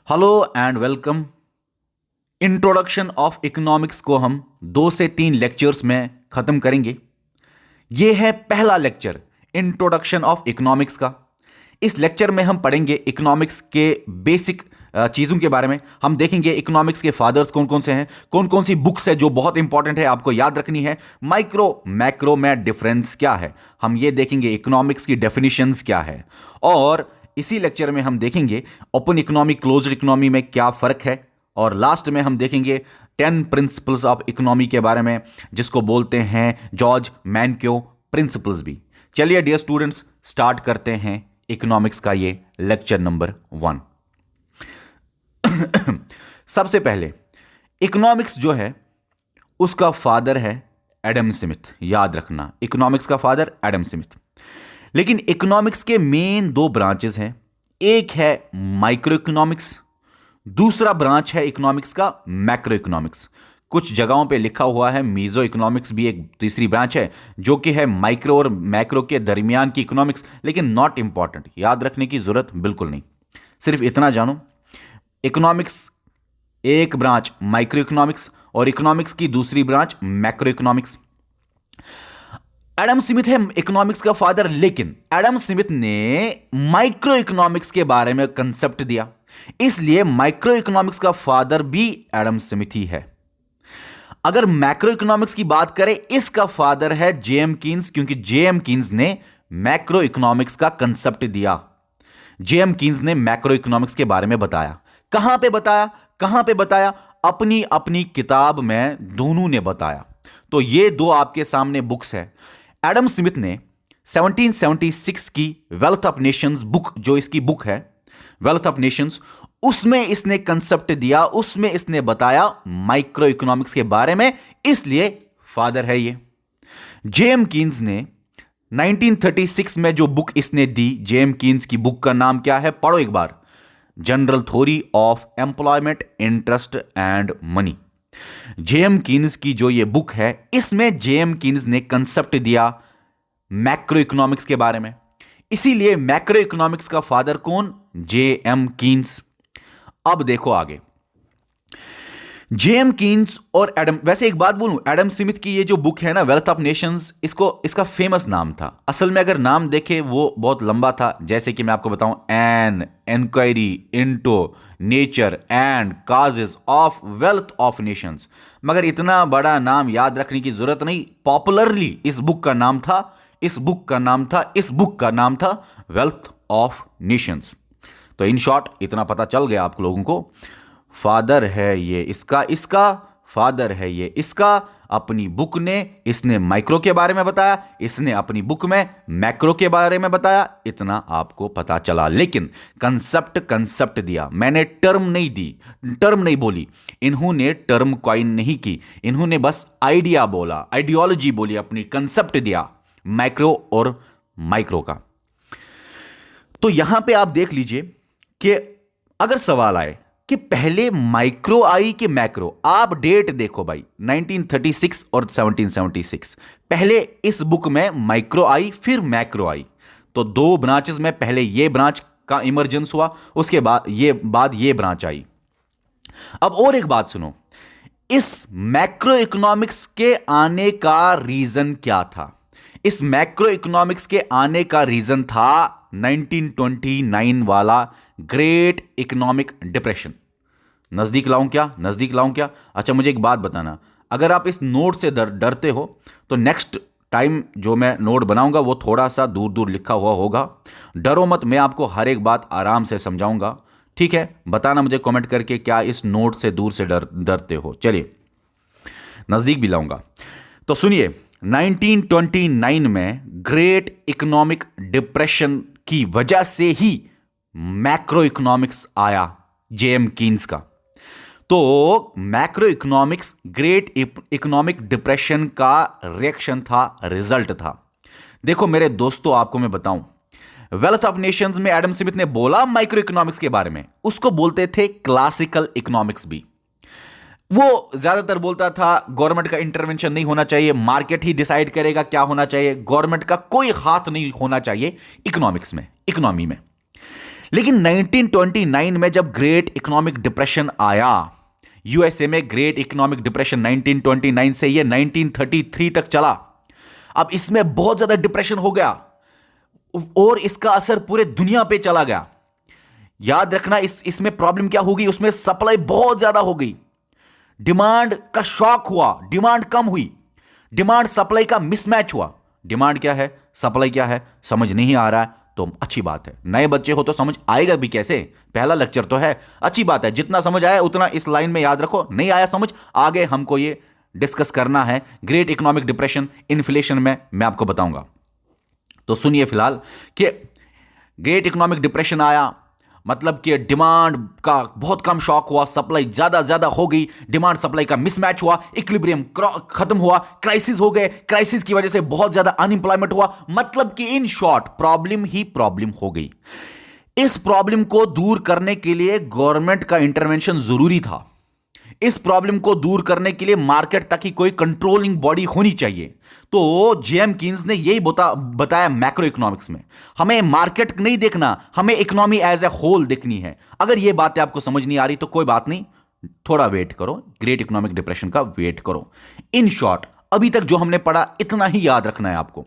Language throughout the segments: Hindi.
Hello and welcome. Introduction of economics को हम 2 से 3 लेक्चर्स में ख़त्म करेंगे। यह है पहला लेक्चर इंट्रोडक्शन ऑफ इकोनॉमिक्स का। इस लेक्चर में हम पढ़ेंगे इकोनॉमिक्स के बेसिक चीज़ों के बारे में। हम देखेंगे इकोनॉमिक्स के फादर्स कौन कौन से हैं, कौन कौन सी बुक्स है जो बहुत इंपॉर्टेंट है, आपको याद रखनी है। माइक्रो मैक्रो में डिफरेंस क्या है, हम ये देखेंगे। इकोनॉमिक्स की डेफिनेशंस क्या है, और इसी लेक्चर में हम देखेंगे ओपन इकोनॉमी क्लोज्ड इकोनॉमी में क्या फ़र्क है। और लास्ट में हम देखेंगे 10 प्रिंसिपल्स ऑफ इकोनॉमी के बारे में, जिसको बोलते हैं जॉर्ज मैनक्यो प्रिंसिपल्स भी। चलिए डियर स्टूडेंट्स, स्टार्ट करते हैं इकोनॉमिक्स का ये लेक्चर नंबर 1। सबसे पहले इकोनॉमिक्स जो है उसका फादर है एडम स्मिथ। याद रखना, इकोनॉमिक्स का फादर एडम स्मिथ। लेकिन इकोनॉमिक्स के मेन 2 ब्रांचेस हैं। एक है माइक्रो इकोनॉमिक्स, दूसरा ब्रांच है इकोनॉमिक्स का मैक्रो इकोनॉमिक्स। कुछ जगहों पे लिखा हुआ है मीजो इकोनॉमिक्स भी एक तीसरी ब्रांच है, जो कि है माइक्रो और मैक्रो के दरमियान की इकोनॉमिक्स। लेकिन नॉट इंपॉर्टेंट, याद रखने की जरूरत बिल्कुल नहीं। सिर्फ इतना जानो, इकोनॉमिक्स एक ब्रांच माइक्रो इकोनॉमिक्स और इकोनॉमिक्स की दूसरी branch macro economics. Adam Smith है इकोनॉमिक्स का फादर, लेकिन एडम स्मिथ ने माइक्रो इकोनॉमिक्स के बारे में कंसेप्ट दिया, इसलिए माइक्रो इकोनॉमिक्स का फादर भी एडम स्मिथ ही है। अगर मैक्रो इकोनॉमिक्स की बात करें, इसका फादर है जेएम कीन्स, क्योंकि जेएम कीन्स ने मैक्रो इकोनॉमिक्स का कंसेप्ट दिया। जेएम कीन्स ने मैक्रो इकोनॉमिक्स के बारे में बताया। कहां पे बताया, कहां पे बताया? अपनी अपनी किताब में दोनों ने बताया। तो ये 2 आपके सामने बुक्स है। एडम स्मिथ ने 1776 की वेल्थ ऑफ नेशंस बुक, जो इसकी बुक है वेल्थ ऑफ नेशंस, उसमें इसने कंसेप्ट दिया, उसमें इसने बताया माइक्रो इकोनॉमिक्स के बारे में, इसलिए फादर है ये। जेएम कीन्स ने 1936 में जो बुक इसने दी, जेएम कीन्स की बुक का नाम क्या है, पढ़ो एक बार। General theory of employment, interest and money. J M Keynes की जो ये बुक है, इसमें जेएम कीन्स ने कंसेप्ट दिया मैक्रो इकोनॉमिक्स के बारे में, इसीलिए मैक्रो इकोनॉमिक्स का फादर कौन? J M Keynes. अब देखो आगे, जेएम कीन्स और एडम, वैसे एक बात बोलूं, एडम स्मिथ की ये जो बुक है ना वेल्थ ऑफ नेशंस, इसका फेमस नाम था। असल में अगर नाम देखे वो बहुत लंबा था, जैसे कि मैं आपको बताऊं, an inquiry into nature and causes of wealth of nations. मगर इतना बड़ा नाम याद रखने की जरूरत नहीं। पॉपुलरली इस बुक का नाम था वेल्थ ऑफ नेशंस। तो इन शॉर्ट इतना पता चल गया आप लोगों को, फादर है ये इसका फादर है ये इसका। अपनी बुक ने इसने माइक्रो के बारे में बताया, इसने अपनी बुक में मैक्रो के बारे में बताया, इतना आपको पता चला। लेकिन कंसेप्ट दिया, मैंने टर्म नहीं बोली, इन्होंने टर्म कॉइन नहीं की, इन्होंने बस आइडिया बोला, आइडियोलॉजी बोली, अपनी कंसेप्ट दिया मैक्रो और माइक्रो का। तो यहां पे आप देख लीजिए कि अगर सवाल आए कि पहले माइक्रो आई कि मैक्रो, आप डेट देखो भाई, 1936 और 1776। पहले इस बुक में माइक्रो आई, फिर मैक्रो आई। तो 2 ब्रांचेस में पहले ये ब्रांच का इमर्जेंस हुआ, उसके बाद ये ब्रांच आई। अब और एक बात सुनो, इस मैक्रो इकोनॉमिक्स के आने का रीजन क्या था? इस मैक्रो इकोनॉमिक्स के आने का रीजन था 1929 वाला ग्रेट इकोनॉमिक डिप्रेशन। नजदीक लाऊं क्या? अच्छा, मुझे एक बात बताना, अगर आप इस नोट से डरते हो तो नेक्स्ट टाइम जो मैं नोट बनाऊंगा वो थोड़ा सा दूर दूर लिखा हुआ होगा। डरो मत, मैं आपको हर एक बात आराम से समझाऊंगा, ठीक है? बताना मुझे कमेंट करके, क्या इस नोट से दूर से डरते हो? चलिए नजदीक भी लाऊंगा। तो सुनिए, 1929 में ग्रेट इकोनॉमिक डिप्रेशन की वजह से ही मैक्रो इकोनॉमिक्स आया, जेएम कीन्स का। तो macro economics great economic depression का रिएक्शन था, रिजल्ट था। देखो मेरे दोस्तों, आपको मैं बताऊं, वेल्थ ऑफ नेशंस में एडम स्मिथ ने बोला माइक्रो इकोनॉमिक्स के बारे में, उसको बोलते थे क्लासिकल इकोनॉमिक्स भी। वो ज्यादातर बोलता था गवर्नमेंट का इंटरवेंशन नहीं होना चाहिए, मार्केट ही डिसाइड करेगा क्या होना चाहिए, गवर्नमेंट का कोई हाथ नहीं होना चाहिए इकोनॉमिक्स में, इकोनॉमी में। लेकिन 1929 में जब ग्रेट इकोनॉमिक डिप्रेशन आया, यूएसए में ग्रेट इकोनॉमिक डिप्रेशन 1929 से ये 1933 तक चला। अब इसमें बहुत ज्यादा डिप्रेशन हो गया और इसका असर पूरे दुनिया पे चला गया। याद रखना, इसमें प्रॉब्लम क्या होगी, उसमें सप्लाई बहुत ज्यादा हो गई, डिमांड का शॉक हुआ, डिमांड कम हुई, डिमांड सप्लाई का मिसमैच हुआ। डिमांड क्या है, सप्लाई क्या है, समझ नहीं आ रहा है तो अच्छी बात है, नए बच्चे हो तो समझ आएगा भी कैसे, पहला लेक्चर तो है, अच्छी बात है, जितना समझ आया उतना इस लाइन में याद रखो, नहीं आया समझ, आगे हमको ये डिस्कस करना है ग्रेट इकोनॉमिक डिप्रेशन, इन्फ्लेशन में मैं आपको बताऊंगा। तो सुनिए फिलहाल कि ग्रेट इकोनॉमिक डिप्रेशन आया, मतलब कि डिमांड का बहुत कम शॉक हुआ, सप्लाई ज्यादा हो गई, डिमांड सप्लाई का मिसमैच हुआ, इक्विलिब्रियम खत्म हुआ, क्राइसिस हो गए, क्राइसिस की वजह से बहुत ज्यादा अनएम्प्लॉयमेंट हुआ, मतलब कि in short problem he problem हो गई। इस प्रॉब्लम को दूर करने के लिए गवर्नमेंट का इंटरवेंशन जरूरी था। इस प्रॉब्लम को दूर करने के लिए मार्केट तक ही कोई कंट्रोलिंग बॉडी होनी चाहिए। तो जेएम कीन्स ने यही बताया मैक्रो इकोनॉमिक्स में, हमें मार्केट नहीं देखना, हमें इकोनॉमी एज ए होल देखनी है। अगर ये बातें आपको समझ नहीं आ रही तो कोई बात नहीं, थोड़ा वेट करो, ग्रेट इकोनॉमिक डिप्रेशन का वेट करो। इन शॉर्ट अभी तक जो हमने पढ़ा इतना ही याद रखना है आपको।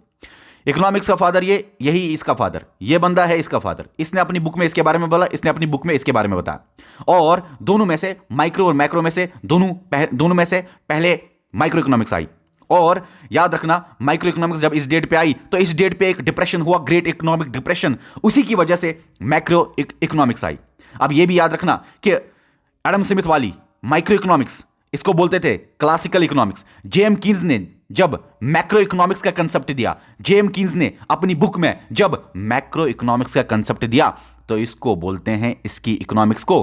इकोनॉमिक्स का फादर यही इसका फादर, ये बंदा है इसका फादर, इसने अपनी बुक में इसके बारे में बोला, इसने अपनी बुक में इसके बारे में बताया। और दोनों में से माइक्रो और मैक्रो में से दोनों में से पहले माइक्रो इकोनॉमिक्स आई। और याद रखना, माइक्रो इकोनॉमिक्स जब इस डेट पे आई तो इस डेट पे एक डिप्रेशन हुआ, ग्रेट इकोनॉमिक डिप्रेशन, उसी की वजह से मैक्रो इकोनॉमिक्स आई। अब यह भी याद रखना कि एडम स्मिथ वाली माइक्रो इकोनॉमिक्स, इसको बोलते थे क्लासिकल इकोनॉमिक्स। जेएम कीन्स ने जब मैक्रो इकोनॉमिक्स का कंसेप्ट दिया, जेएम कीन्स ने अपनी बुक में जब मैक्रो इकोनॉमिक्स का कंसेप्ट दिया, तो इसको बोलते हैं, इसकी इकोनॉमिक्स को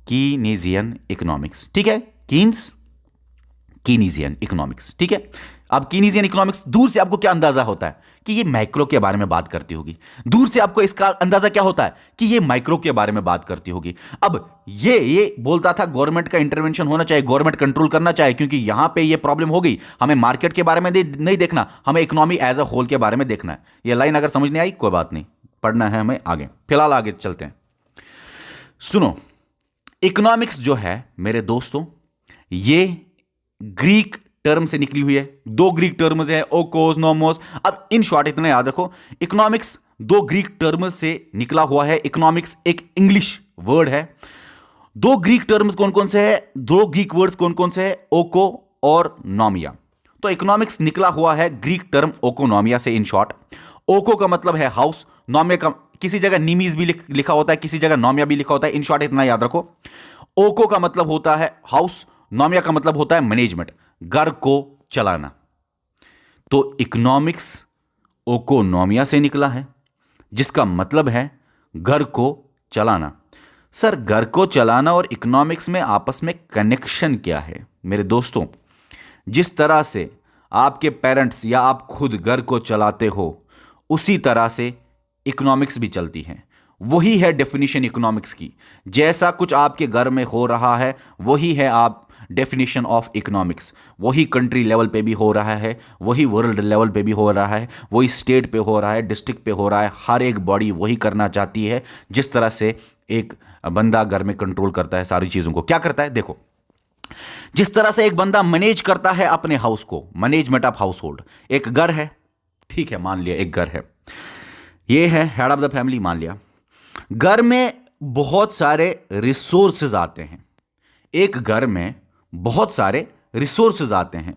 कीनीजियन इकोनॉमिक्स। ठीक है, कीनीजियन इकोनॉमिक्स। ठीक है, अब कीनीजियन इकोनॉमिक्स, दूर से आपको क्या अंदाजा होता है कि ये माइक्रो के बारे में बात करती होगी, दूर से आपको इसका अंदाजा क्या होता है कि ये माइक्रो के बारे में बात करती होगी। अब ये बोलता था गवर्नमेंट का इंटरवेंशन होना चाहिए, गवर्नमेंट कंट्रोल करना चाहिए, क्योंकि यहां पे ये प्रॉब्लम हो गई, हमें मार्केट के बारे में नहीं देखना, हमें इकोनॉमी एज अ होल के बारे में देखना है। ये लाइन अगर समझ नहीं आई कोई बात नहीं, पढ़ना है हमें आगे। फिलहाल आगे चलते हैं। सुनो, इकोनॉमिक्स जो है मेरे दोस्तों, ये ग्रीक टर्म से निकली हुई है। दो ग्रीक टर्म्स है, ओकोस, नोमोस। अब इन शॉर्ट इतना याद रखो, इकोनॉमिक्स दो ग्रीक टर्म्स से निकला हुआ है, इकोनॉमिक्स एक इंग्लिश वर्ड है। दो ग्रीक टर्म्स कौन कौन से है, दो ग्रीक वर्ड्स कौन कौन से है, ओको और नोमिया। तो इकोनॉमिक्स निकला हुआ है ग्रीक टर्म ओकोनोमिया से। इन शॉर्ट, ओको का मतलब है हाउस, नोमिया का किसी जगह निमीज भी लिखा होता है, किसी जगह नोमिया भी लिखा होता है। इन शॉर्ट इतना याद रखो, ओको का मतलब होता है हाउस, नोमिया का मतलब होता है मैनेजमेंट, घर को चलाना। तो इकोनॉमिक्स ओकोनोमिया से निकला है, जिसका मतलब है घर को चलाना। सर, घर को चलाना और इकोनॉमिक्स में आपस में कनेक्शन क्या है? मेरे दोस्तों, जिस तरह से आपके पेरेंट्स या आप खुद घर को चलाते हो, उसी तरह से इकोनॉमिक्स भी चलती है। वही है डेफिनेशन इकोनॉमिक्स की। जैसा कुछ आपके घर में हो रहा है, वही है आप डेफिनेशन ऑफ इकोनॉमिक्स। वही कंट्री लेवल पे भी हो रहा है, वही वर्ल्ड लेवल पे भी हो रहा है, वही स्टेट पे हो रहा है, डिस्ट्रिक्ट पे हो रहा है। हर एक बॉडी वही करना चाहती है, जिस तरह से एक बंदा घर में कंट्रोल करता है सारी चीज़ों को। क्या करता है? देखो, जिस तरह से एक बंदा मैनेज करता है अपने हाउस को, मैनेजमेंट ऑफ हाउस होल्ड। एक घर है, ठीक है, मान लिया एक घर है, ये है हेड ऑफ द फैमिली, मान लिया। घर में बहुत सारे रिसोर्सेज आते हैं, एक घर में बहुत सारे रिसोर्सेज आते हैं।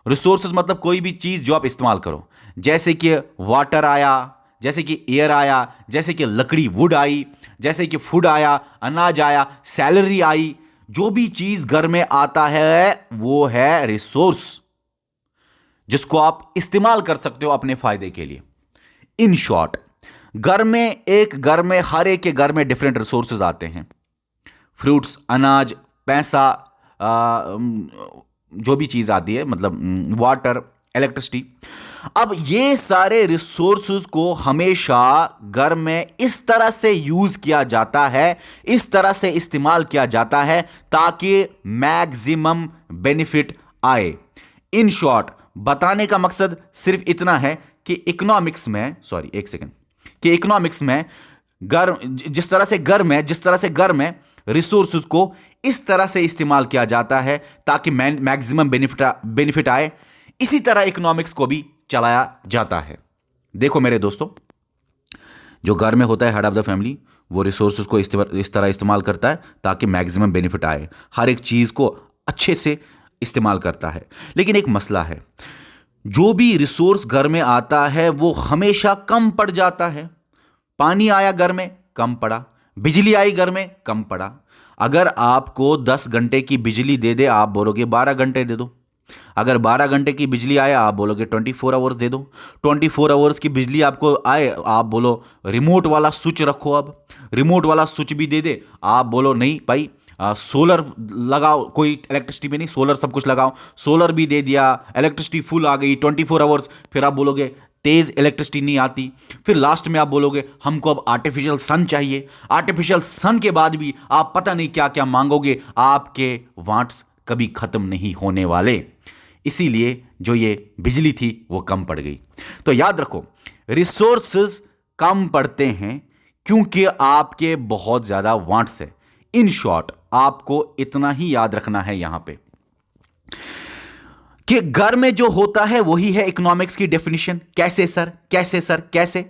रिसोर्सेज मतलब कोई भी चीज़ जो आप इस्तेमाल करो, जैसे कि वाटर आया, जैसे कि एयर आया, जैसे कि लकड़ी वुड आई, जैसे कि फूड आया, अनाज आया, सैलरी आई। जो भी चीज़ घर में आता है वो है रिसोर्स, जिसको आप इस्तेमाल कर सकते हो अपने फायदे के लिए। इन शॉर्ट, घर में हर एक के घर में डिफरेंट रिसोर्सेज आते हैं, फ्रूट्स, अनाज, पैसा, जो भी चीज़ आती है, मतलब वाटर, इलेक्ट्रिसिटी। अब ये सारे रिसोर्सेज को हमेशा घर में इस तरह से यूज किया जाता है, इस तरह से इस्तेमाल किया जाता है ताकि मैक्सिमम बेनिफिट आए। इन शॉर्ट, बताने का मकसद सिर्फ इतना है कि इकोनॉमिक्स में, सॉरी एक सेकेंड, कि इकोनॉमिक्स में जिस तरह से गर्म है रिसोर्सेज को इस तरह से इस्तेमाल किया जाता है ताकि मैक्सिमम बेनिफिट आए, इसी तरह इकोनॉमिक्स को भी चलाया जाता है। देखो मेरे दोस्तों, जो घर में होता है हेड ऑफ द फैमिली, वो रिसोर्सेज को इस तरह इस्तेमाल करता है ताकि मैक्सिमम बेनिफिट आए, हर एक चीज को अच्छे से इस्तेमाल करता है। लेकिन एक मसला है, जो भी रिसोर्स घर में आता है वो हमेशा कम पड़ जाता है। पानी आया घर में, कम पड़ा। बिजली आई घर में, कम पड़ा। अगर आपको 10 घंटे की बिजली दे दे, आप बोलोगे 12 घंटे दे दो। अगर 12 घंटे की बिजली आए, आप बोलोगे 24 आवर्स दे दो। 24 आवर्स की बिजली आपको आए, आप बोलो रिमोट वाला स्विच रखो। अब रिमोट वाला स्विच भी दे दे, आप बोलो नहीं भाई सोलर लगाओ, कोई इलेक्ट्रिसिटी में नहीं, सोलर सब कुछ लगाओ। सोलर भी दे दिया, इलेक्ट्रिसिटी फुल आ गई 24 आवर्स। फिर आप बोलोगे तेज इलेक्ट्रिसिटी नहीं आती। फिर लास्ट में आप बोलोगे हमको अब आर्टिफिशियल सन चाहिए। आर्टिफिशियल सन के बाद भी आप पता नहीं क्या क्या मांगोगे। आपके वांट्स कभी खत्म नहीं होने वाले। इसीलिए जो ये बिजली थी वो कम पड़ गई। तो याद रखो, रिसोर्सेज कम पड़ते हैं क्योंकि आपके बहुत ज्यादा वांट्स है। इन शॉर्ट, आपको इतना ही याद रखना है यहां पे कि घर में जो होता है वही है इकोनॉमिक्स की डेफिनेशन। कैसे सर, कैसे सर, कैसे?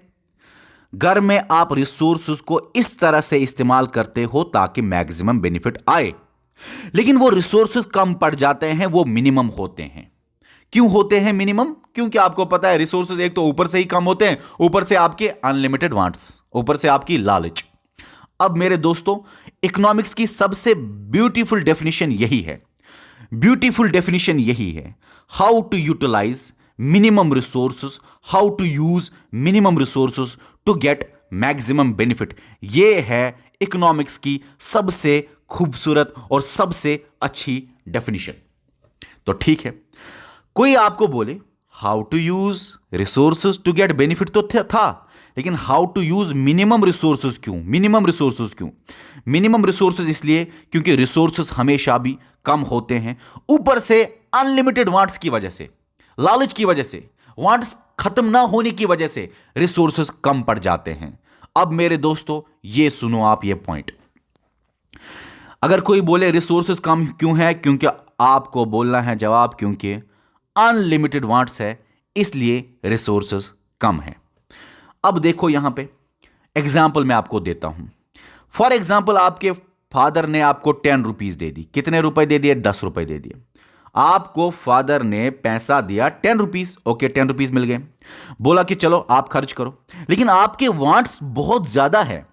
घर में आप रिसोर्सेज को इस तरह से इस्तेमाल करते हो ताकि मैक्सिमम बेनिफिट आए, लेकिन वो रिसोर्सेज कम पड़ जाते हैं, वो मिनिमम होते हैं। क्यों होते हैं मिनिमम? क्योंकि आपको पता है रिसोर्सेज एक तो ऊपर से ही कम होते हैं, ऊपर से आपके अनलिमिटेड वांट्स, ऊपर से आपकी लालच। अब मेरे दोस्तों, इकोनॉमिक्स की सबसे ब्यूटीफुल डेफिनेशन यही है। ब्यूटीफुल डेफिनेशन यही है, how to utilize minimum resources, how to use minimum resources to get maximum benefit. यह है इकोनॉमिक्स की सबसे खूबसूरत और सबसे अच्छी डेफिनेशन। तो ठीक है, कोई आपको बोले how to use resources to get benefit तो था, लेकिन how to use minimum resources क्यों? मिनिमम रिसोर्सेज क्यों? मिनिमम रिसोर्सेज इसलिए क्योंकि रिसोर्सेज हमेशा भी कम होते हैं, ऊपर से अनलिमिटेड वांट्स की वजह से, लालच की वजह से, वांट्स खत्म ना होने की वजह से रिसोर्सेज कम पड़ जाते हैं। अब मेरे दोस्तों ये सुनो आप ये पॉइंट, अगर कोई बोले रिसोर्सेज कम क्यों है, क्योंकि आपको बोलना है जवाब क्योंकि अनलिमिटेड वांट्स है, इसलिए रिसोर्सेज कम है। अब देखो यहां पे एग्जाम्पल मैं आपको देता हूं। फॉर एग्जाम्पल, आपके फादर ने आपको 10 रुपीज दे दी। कितने रुपए दे दिए? 10 रुपए दे दिए। आपको फादर ने पैसा दिया 10 रुपीज। ओके, 10 रुपीज मिल गए। बोला कि चलो आप खर्च करो, लेकिन आपके वांट्स बहुत ज्यादा है।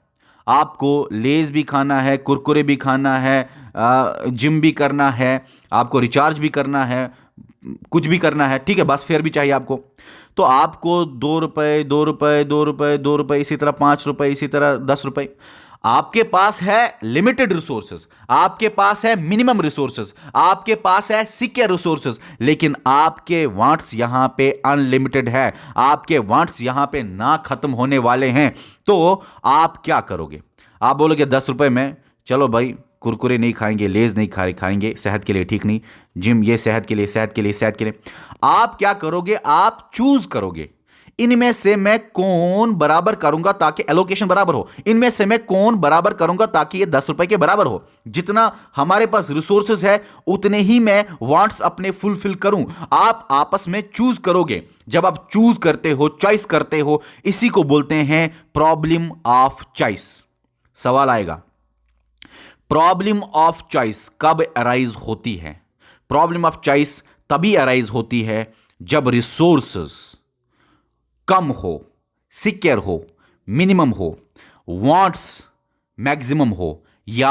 आपको लेज भी खाना है, कुरकुरे भी खाना है, जिम भी करना है, आपको रिचार्ज भी करना है, कुछ भी करना है, ठीक है, बस फेयर भी चाहिए आपको। तो आपको 2 रुपए, 2 रुपए, 2 रुपए, 2 रुपए, इसी तरह 5 रुपए, इसी तरह 10 रुपए। आपके पास है लिमिटेड रिसोर्सेज, आपके पास है मिनिमम रिसोर्सेज, आपके पास है सिक्योर रिसोर्सेज, लेकिन आपके वांट्स यहां पे अनलिमिटेड है। आपके वांट्स यहां पे ना खत्म होने वाले हैं। तो आप क्या करोगे? आप बोलोगे 10 रुपए में चलो भाई कुरकुरे नहीं खाएंगे, लेज नहीं खाएंगे, सेहत के लिए ठीक नहीं, जिम ये सेहत के लिए, सेहत के लिए, सेहत के लिए। आप क्या करोगे? आप चूज करोगे इनमें से मैं कौन बराबर करूंगा ताकि एलोकेशन बराबर हो, इनमें से मैं कौन बराबर करूंगा ताकि ये 10 रुपए के बराबर हो। जितना हमारे पास रिसोर्सेज है उतने ही मैं वांट्स अपने फुलफिल करूं। आप आपस में चूज करोगे। जब आप चूज करते हो, चॉइस करते हो, इसी को बोलते हैं प्रॉब्लम ऑफ चॉइस। सवाल आएगा, प्रॉब्लम ऑफ चॉइस कब अराइज होती है? प्रॉब्लम ऑफ चॉइस तभी अराइज होती है जब रिसोर्सेज कम हो, सिक्योर हो, मिनिमम हो, वांट्स मैक्सिमम हो या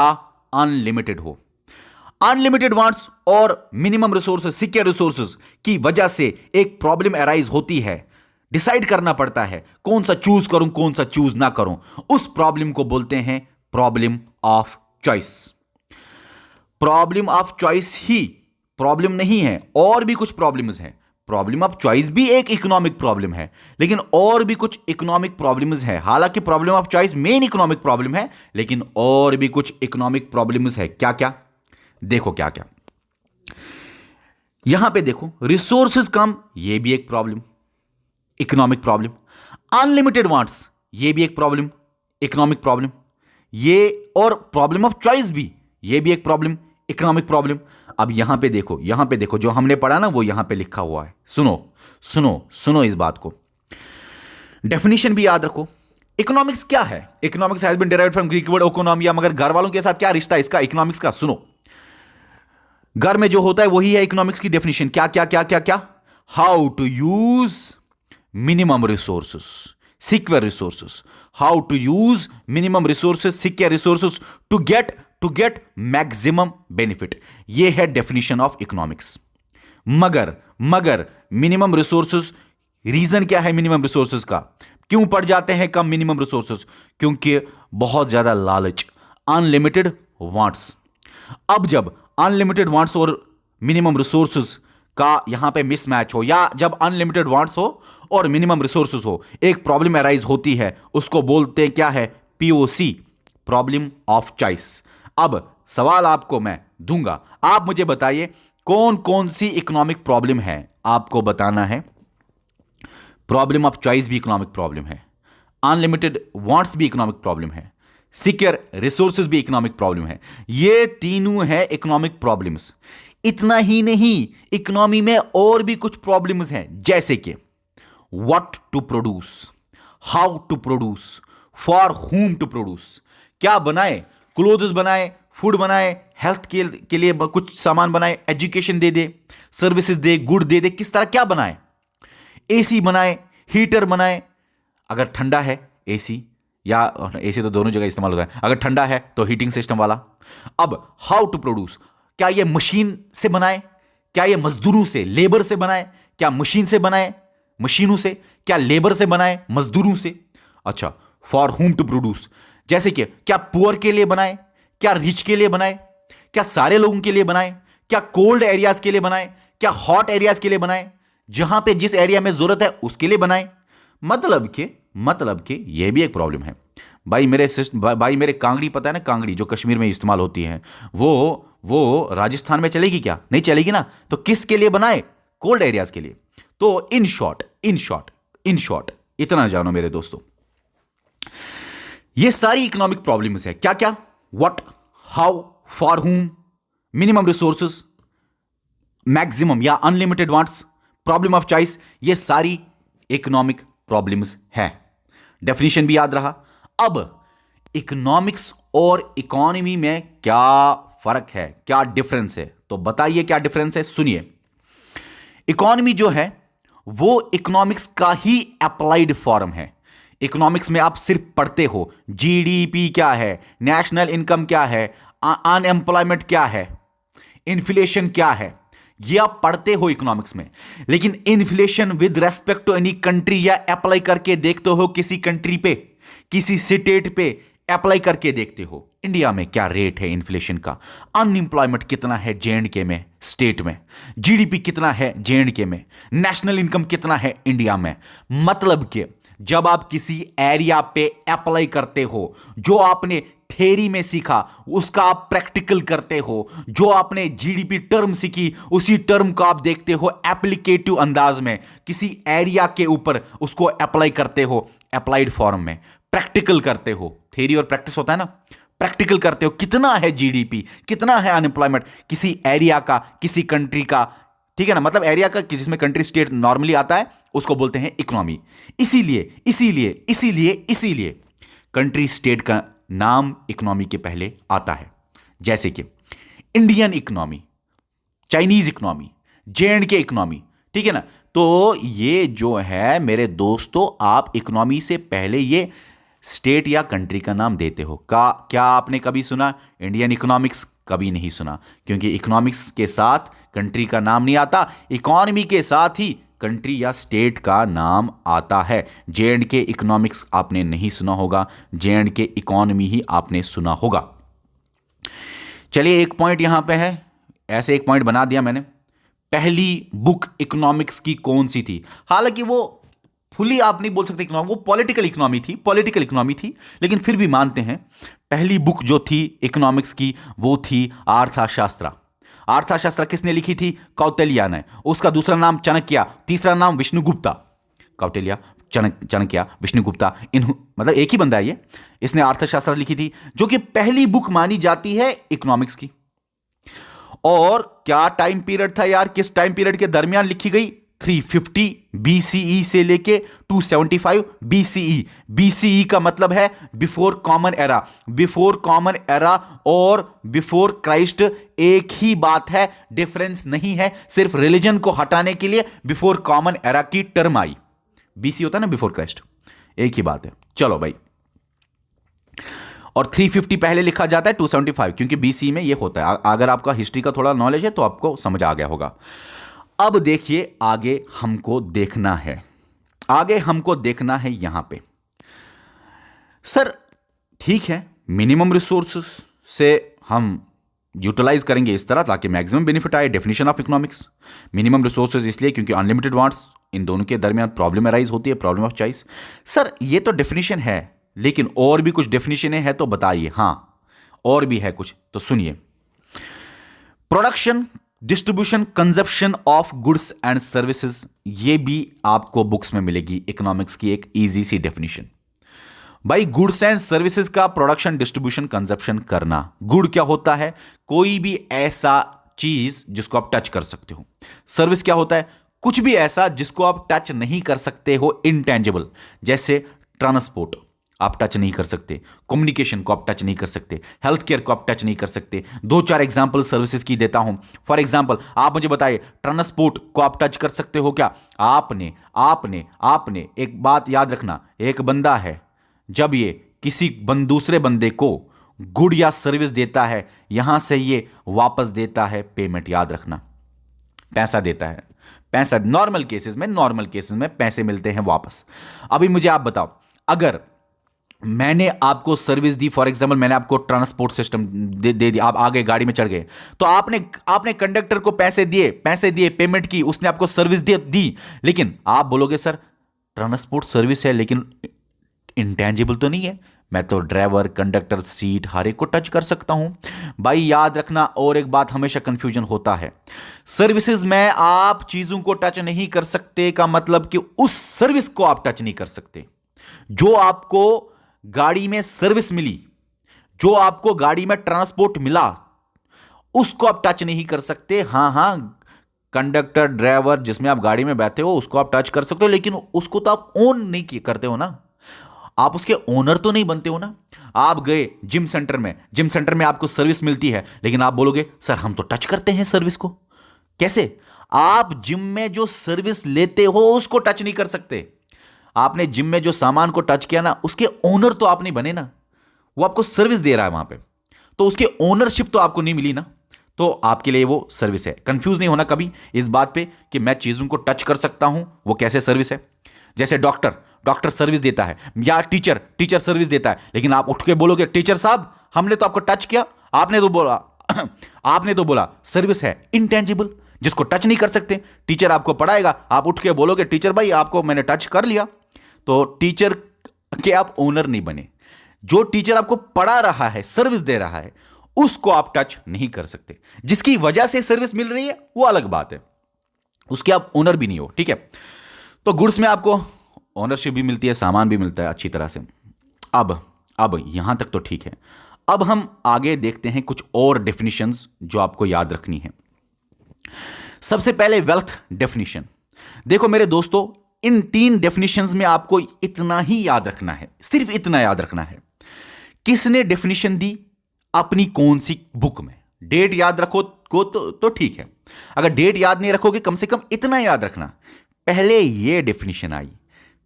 अनलिमिटेड हो। अनलिमिटेड वांट्स और मिनिमम रिसोर्सेज, सिक्योर रिसोर्सेज की वजह से एक प्रॉब्लम अराइज होती है। डिसाइड करना पड़ता है कौन सा चूज करूं, कौन सा चूज ना करूं। उस प्रॉब्लम को बोलते हैं problem of choice. Problem of choice he problem नहीं है, और भी कुछ प्रॉब्लम्स हैं। प्रॉब्लम ऑफ चॉइस भी एक इकोनॉमिक प्रॉब्लम है, लेकिन और भी कुछ इकोनॉमिक प्रॉब्लम्स है। हालांकि problem of choice main economic problem है, लेकिन और भी कुछ इकोनॉमिक प्रॉब्लम्स है। क्या क्या? देखो क्या क्या। यहां पे देखो, रिसोर्सेज कम, ये भी एक problem, economic problem. Unlimited wants, ये भी एक प्रॉब्लम, इकोनॉमिक प्रॉब्लम, ये और प्रॉब्लम ऑफ चॉइस भी, ये भी एक प्रॉब्लम, इकोनॉमिक प्रॉब्लम। अब यहां पे देखो, यहां पे देखो, जो हमने पढ़ा ना वो यहां पे लिखा हुआ है। सुनो सुनो सुनो इस बात को, डेफिनेशन भी याद रखो। इकोनॉमिक्स क्या है? Economics has been derived from Greek word economia. मगर घर वालों के साथ क्या रिश्ता है इसका इकोनॉमिक्स का? सुनो, घर में जो होता है वही है इकोनॉमिक्स की डेफिनेशन। क्या क्या क्या क्या क्या? How to use minimum resources, secure resources, how to use minimum resources, secure resources to get maximum benefit. ये है डेफिनेशन ऑफ इकोनॉमिक्स। मगर मिनिमम रिसोर्सेस, रीजन क्या है मिनिमम रिसोर्सेस का? क्यों पड़ जाते हैं कम मिनिमम रिसोर्सेस? क्योंकि बहुत ज्यादा लालच, अनलिमिटेड वांट्स। अब जब अनलिमिटेड वांट्स और मिनिमम रिसोर्सेज का यहां पे मिसमैच हो, या जब अनलिमिटेड वांट्स हो और मिनिमम रिसोर्सेज हो, एक प्रॉब्लम अराइज होती है, उसको बोलते हैं क्या है? POC, problem of choice. अब सवाल आपको मैं दूंगा, आप मुझे बताइए कौन कौन सी इकोनॉमिक प्रॉब्लम है? आपको बताना है। प्रॉब्लम ऑफ चॉइस भी इकोनॉमिक प्रॉब्लम है, अनलिमिटेड वांट्स भी इकोनॉमिक प्रॉब्लम है, सिक्योर रिसोर्सेज भी इकोनॉमिक प्रॉब्लम है। ये तीनों है इकोनॉमिक प्रॉब्लम्स। इतना ही नहीं, इकोनॉमी में और भी कुछ प्रॉब्लम्स हैं, जैसे कि what to produce, how to produce, for whom to produce. क्या बनाए? क्लोथ्स बनाए, फूड बनाए, हेल्थ के लिए कुछ सामान बनाए, एजुकेशन दे दे, सर्विसेज दे, गुड दे दे, किस तरह क्या बनाए? एसी बनाए, हीटर बनाए, अगर ठंडा है एसी, या एसी तो दोनों जगह इस्तेमाल होता है, अगर ठंडा है तो हीटिंग सिस्टम वाला। अब हाउ टू प्रोड्यूस, क्या ये मशीन से बनाए? क्या ये मजदूरों से, लेबर से बनाए? क्या मशीन से बनाए, मशीनों से? क्या लेबर से बनाए, मजदूरों से? अच्छा, फॉर whom टू प्रोड्यूस, जैसे कि क्या पुअर के लिए बनाए, क्या रिच के लिए बनाए, क्या सारे लोगों के लिए बनाए, क्या कोल्ड एरियाज के लिए बनाए, क्या हॉट एरियाज के लिए बनाए, जहां पे जिस एरिया में जरूरत है उसके लिए बनाए। मतलब कि यह भी एक प्रॉब्लम है। भाई मेरे कांगड़ी, पता है ना कांगड़ी जो कश्मीर में इस्तेमाल होती है, वो राजस्थान में चलेगी क्या? नहीं चलेगी ना। तो किसके लिए बनाए? कोल्ड एरियाज के लिए। तो इन शॉर्ट इतना जानो मेरे दोस्तों, ये सारी इकोनॉमिक प्रॉब्लम्स है। क्या क्या? What, how, for whom, minimum resources, maximum या unlimited wants, problem of choice, ये सारी इकोनॉमिक प्रॉब्लम्स है। डेफिनेशन भी याद रहा। अब इकोनॉमिक्स और इकोनॉमी में क्या फर्क है, क्या डिफरेंस है? तो बताइए क्या डिफरेंस है, सुनिए। इकोनॉमी जो है वो इकोनॉमिक्स का ही अप्लाइड फॉर्म है। इकोनॉमिक्स में आप सिर्फ पढ़ते हो जीडीपी क्या है, नेशनल इनकम क्या है, अनएम्प्लॉयमेंट क्या है, इन्फ्लेशन क्या है, ये आप पढ़ते हो इकोनॉमिक्स में। लेकिन inflation with respect to any country, या अप्लाई करके देखते हो किसी कंट्री पे, किसी स्टेट पे अप्लाई करके देखते हो, इंडिया में क्या रेट है इन्फ्लेशन का, अनएम्प्लॉयमेंट कितना है जेएंडके में, स्टेट में, जीडीपी कितना है जेएंडके में, नेशनल इनकम कितना है इंडिया में। मतलब कि जब आप किसी एरिया पे अप्लाई करते हो, जो आपने थ्योरी में सीखा उसका आप प्रैक्टिकल करते हो, जो आपने जीडीपी टर्म सीखी उसी टर्म को आप देखते हो एप्लीकेटिव अंदाज में, किसी एरिया के ऊपर उसको अप्लाई करते हो, अप्लाइड फॉर्म में प्रैक्टिकल करते हो। थ्योरी और प्रैक्टिस होता है ना, प्रैक्टिकल करते हो कितना है जीडीपी, कितना है अनएम्प्लॉयमेंट किसी एरिया का, किसी कंट्री का, ठीक है ना। मतलब एरिया का, जिसमें कंट्री स्टेट नॉर्मली आता है, उसको बोलते हैं इकोनॉमी। इसीलिए कंट्री स्टेट का नाम इकोनॉमी के पहले आता है। जैसे कि Indian economy, Chinese economy, J&K economy, ठीक है ना। तो ये जो है मेरे दोस्तों, आप इकोनॉमी से पहले ये स्टेट या कंट्री का नाम देते हो। क्या आपने कभी सुना इंडियन इकोनॉमिक्स? कभी नहीं सुना, क्योंकि इकोनॉमिक्स के साथ कंट्री का नाम नहीं आता, इकोनॉमी के साथ ही कंट्री या स्टेट का नाम आता है। जेएंडके इकोनॉमिक्स आपने नहीं सुना होगा, जेएंडके इकोनॉमी ही आपने सुना होगा। चलिए, एक पॉइंट यहां पे है, ऐसे एक पॉइंट बना दिया मैंने। पहली बुक इकोनॉमिक्स की कौन सी थी? हालांकि वो फुली आप नहीं बोल सकते इकोनॉमी, वो पॉलिटिकल इकोनॉमी थी, लेकिन फिर भी मानते हैं पहली बुक जो थी इकोनॉमिक्स की वो थी अर्थशास्त्र। अर्थशास्त्र किसने लिखी थी? कौटिल्य ने। उसका दूसरा नाम चाणक्य, तीसरा नाम विष्णुगुप्ता। कौटिल्य, चाणक्य, विष्णुगुप्ता, इन मतलब एक ही बंदा है ये, इसने अर्थशास्त्र लिखी थी, जो कि पहली बुक मानी जाती है इकोनॉमिक्स की। और क्या टाइम पीरियड था यार, किस टाइम पीरियड के दरमियान लिखी गई? 350 बीसीई से लेके 275 बीसीई। बीसीई का मतलब है before common era. Before common era और बिफोर क्राइस्ट एक ही बात है, डिफरेंस नहीं है। सिर्फ रिलीजन को हटाने के लिए बिफोर कॉमन एरा की टर्म आई। बीसी होता है ना बिफोर क्राइस्ट, एक ही बात है। चलो भाई, और 350 पहले लिखा जाता है 275, क्योंकि बीसी में ये होता है। अगर आपका हिस्ट्री का थोड़ा नॉलेज है तो आपको समझ आ गया होगा। अब देखिए आगे हमको देखना है, आगे हमको देखना है यहां पे। सर ठीक है, मिनिमम रिसोर्सेस से हम यूटिलाइज करेंगे इस तरह ताकि मैक्सिमम बेनिफिट आए। Definition of economics, minimum resources इसलिए क्योंकि अनलिमिटेड वांट्स, इन दोनों के दरमियान प्रॉब्लम अराइज होती है, प्रॉब्लम ऑफ चॉइस। सर ये तो डेफिनेशन है, लेकिन और भी कुछ डेफिनेशन है तो बताइए। हां, और भी है कुछ, तो सुनिए। Production, distribution, consumption of goods and services, ये भी आपको बुक्स में मिलेगी इकोनॉमिक्स की एक इजी सी डेफिनेशन। भाई गुड्स एंड सर्विसेज का प्रोडक्शन, डिस्ट्रीब्यूशन, कंजप्शन करना। गुड क्या होता है? कोई भी ऐसा चीज जिसको आप टच कर सकते हो। सर्विस क्या होता है? कुछ भी ऐसा जिसको आप टच नहीं कर सकते हो, इनटेंजिबल, जैसे ट्रांसपोर्ट आप टच नहीं कर सकते, कम्युनिकेशन को आप टच नहीं कर सकते, हेल्थ केयर को आप टच नहीं कर सकते। दो चार एग्जांपल सर्विसेज की देता हूं। फॉर एग्जांपल आप मुझे बताइए, ट्रांसपोर्ट को आप टच कर सकते हो क्या? आपने आपने आपने एक बात याद रखना, एक बंदा है, जब ये किसी दूसरे बंदे को गुड या सर्विस देता है, यहां से ये वापस देता है पेमेंट, याद रखना, पैसा देता है। पैसा नॉर्मल केसेस में पैसे मिलते हैं वापस। अभी मुझे आप बताओ, अगर मैंने आपको सर्विस दी, फॉर एग्जांपल मैंने आपको ट्रांसपोर्ट सिस्टम दे दिया, आप आगे गाड़ी में चढ़ गए, तो आपने कंडक्टर को पैसे दिए, पेमेंट की, उसने आपको सर्विस दी, लेकिन आप बोलोगे सर ट्रांसपोर्ट सर्विस है लेकिन इंटेंजिबल तो नहीं है, मैं तो ड्राइवर, कंडक्टर, सीट हर एक को टच कर सकता हूं। भाई याद रखना, और एक बात हमेशा कंफ्यूजन होता है, सर्विसेज में आप चीजों को टच नहीं कर सकते का मतलब कि उस सर्विस को आप टच नहीं कर सकते जो आपको गाड़ी में सर्विस मिली, जो आपको गाड़ी में ट्रांसपोर्ट मिला, उसको आप टच नहीं कर सकते। हां, कंडक्टर, ड्राइवर, जिसमें आप गाड़ी में बैठे हो उसको आप टच कर सकते हो, लेकिन उसको तो आप ओन नहीं करते हो ना, आप उसके ओनर तो नहीं बनते हो ना। आप गए जिम सेंटर में आपको सर्विस मिलती है, लेकिन आप बोलोगे सर हम तो टच करते हैं सर्विस को। कैसे? आप जिम में जो सर्विस लेते हो उसको टच नहीं कर सकते। आपने जिम में जो सामान को टच किया ना, उसके ओनर तो आप नहीं बने ना, वो आपको सर्विस दे रहा है वहां पे, तो उसके ओनरशिप तो आपको नहीं मिली ना, तो आपके लिए वो सर्विस है। कंफ्यूज नहीं होना कभी इस बात पे कि मैं चीजों को टच कर सकता हूं, वो कैसे सर्विस है। जैसे डॉक्टर सर्विस देता है, या टीचर सर्विस देता है, लेकिन आप उठ के बोलोगे टीचर साहब हमने तो आपको टच किया, आपने तो बोला सर्विस है इंटेंजिबल, जिसको टच नहीं कर सकते। टीचर आपको पढ़ाएगा, आप उठ के बोलोगे टीचर भाई आपको मैंने टच कर लिया, तो टीचर के आप ओनर नहीं बने। जो टीचर आपको पढ़ा रहा है, सर्विस दे रहा है, उसको आप टच नहीं कर सकते। जिसकी वजह से सर्विस मिल रही है वो अलग बात है, उसके आप ओनर भी नहीं हो, ठीक है। तो गुड्स में आपको ओनरशिप भी मिलती है, सामान भी मिलता है अच्छी तरह से। अब यहां तक तो ठीक है। अब हम आगे देखते हैं कुछ और डेफिनेशंस जो आपको याद रखनी है। सबसे पहले वेल्थ डेफिनेशन। देखो मेरे दोस्तों, इन 3 डेफिनेशंस में आपको इतना ही याद रखना है, सिर्फ इतना याद रखना है, किसने डेफिनेशन दी, अपनी कौन सी बुक में। डेट याद रखो तो ठीक है, अगर डेट याद नहीं रखोगे कम से कम इतना याद रखना, पहले ये डेफिनेशन आई,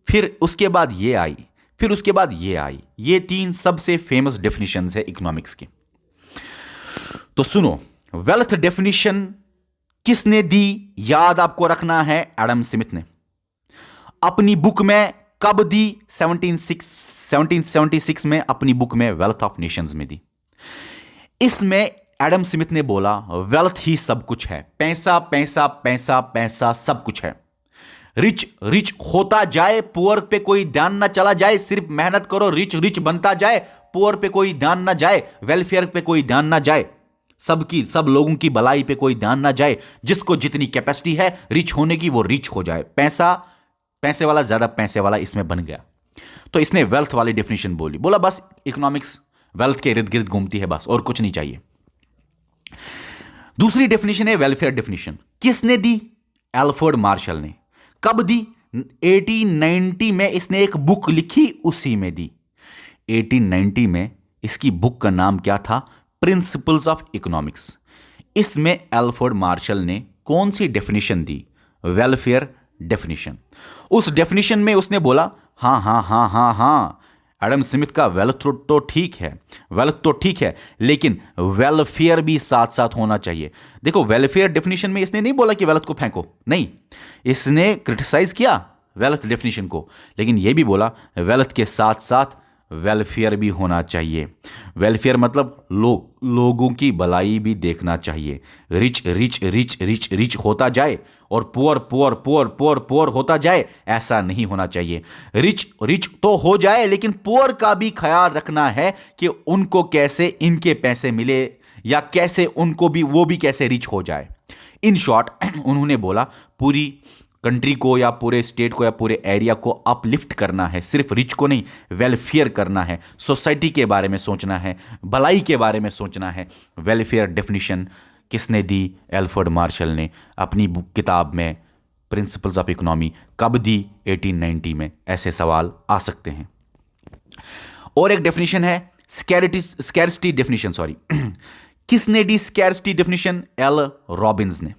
फिर उसके बाद ये आई, फिर उसके बाद ये आई। ये 3 सबसे फेमस डेफिनेशंस है इकोनॉमिक्स की। तो सुनो, वेल्थ डेफिनेशन किसने दी, याद आपको रखना है, एडम स्मिथ ने अपनी बुक में। कब दी? 1776 में अपनी बुक में वेल्थ ऑफ नेशंस में दी। इसमें एडम स्मिथ ने बोला वेल्थ ही सब कुछ है, पैसा पैसा पैसा पैसा सब कुछ है। रिच होता जाए, पुअर पे कोई ध्यान ना चला जाए, सिर्फ मेहनत करो, रिच बनता जाए, पुअर पे कोई ध्यान ना जाए, वेलफेयर पे कोई ध्यान ना जाए, सब लोगों की भलाई पे कोई ध्यान ना जाए। जिसको जितनी कैपेसिटी है रिच होने की वो रिच हो जाए। पैसा पैसे वाला ज्यादा पैसे वाला इसमें बन गया। तो इसने वेल्थ वाली डेफिनेशन बोली, बोला बस इकोनॉमिक्स वेल्थ के इर्द गिर्द घूमती है बस, और कुछ नहीं चाहिए। दूसरी डेफिनेशन है वेलफेयर डेफिनेशन। किसने दी? एल्फ्रेड मार्शल ने। कब दी? 1890 में इसने एक बुक लिखी, उसी में दी। 1890 में इसकी बुक का नाम क्या था? Principles of economics. इसमें एल्फ्रेड मार्शल ने कौन सी डेफिनेशन दी? Welfare definition. उस डेफिनेशन में उसने बोला हाँ हाँ हाँ हाँ हाँ, एडम स्मिथ का वेल्थ तो ठीक है, वेल्थ तो ठीक है, लेकिन वेलफेयर भी साथ साथ होना चाहिए। देखो, वेलफेयर डेफिनेशन में इसने नहीं बोला कि वेल्थ को फेंको, नहीं, इसने क्रिटिसाइज किया वेल्थ डेफिनेशन को, लेकिन यह भी बोला वेल्थ के साथ साथ वेलफेयर भी होना चाहिए। वेलफेयर मतलब लोगों की भलाई भी देखना चाहिए। Rich rich rich rich rich होता जाए और poor poor poor poor poor होता जाए, ऐसा नहीं होना चाहिए। रिच रिच तो हो जाए, लेकिन पुअर का भी ख्याल रखना है कि उनको कैसे इनके पैसे मिले, या कैसे उनको भी वो भी कैसे रिच हो जाए। इन शॉर्ट उन्होंने बोला पूरी कंट्री को या पूरे स्टेट को या पूरे एरिया को अपलिफ्ट करना है, सिर्फ रिच को नहीं, वेलफेयर करना है, सोसाइटी के बारे में सोचना है, भलाई के बारे में सोचना है। वेलफेयर डेफिनेशन किसने दी? एल्फ्रेड मार्शल ने अपनी बुक किताब में प्रिंसिपल्स ऑफ इकोनॉमी। कब दी? 1890 में। ऐसे सवाल आ सकते हैं। और एक डेफिनेशन है स्कैर्सिटी डेफिनेशन, सॉरी किसने दी स्कैर्सिटी डेफिनेशन? एल रॉबिन्स ने।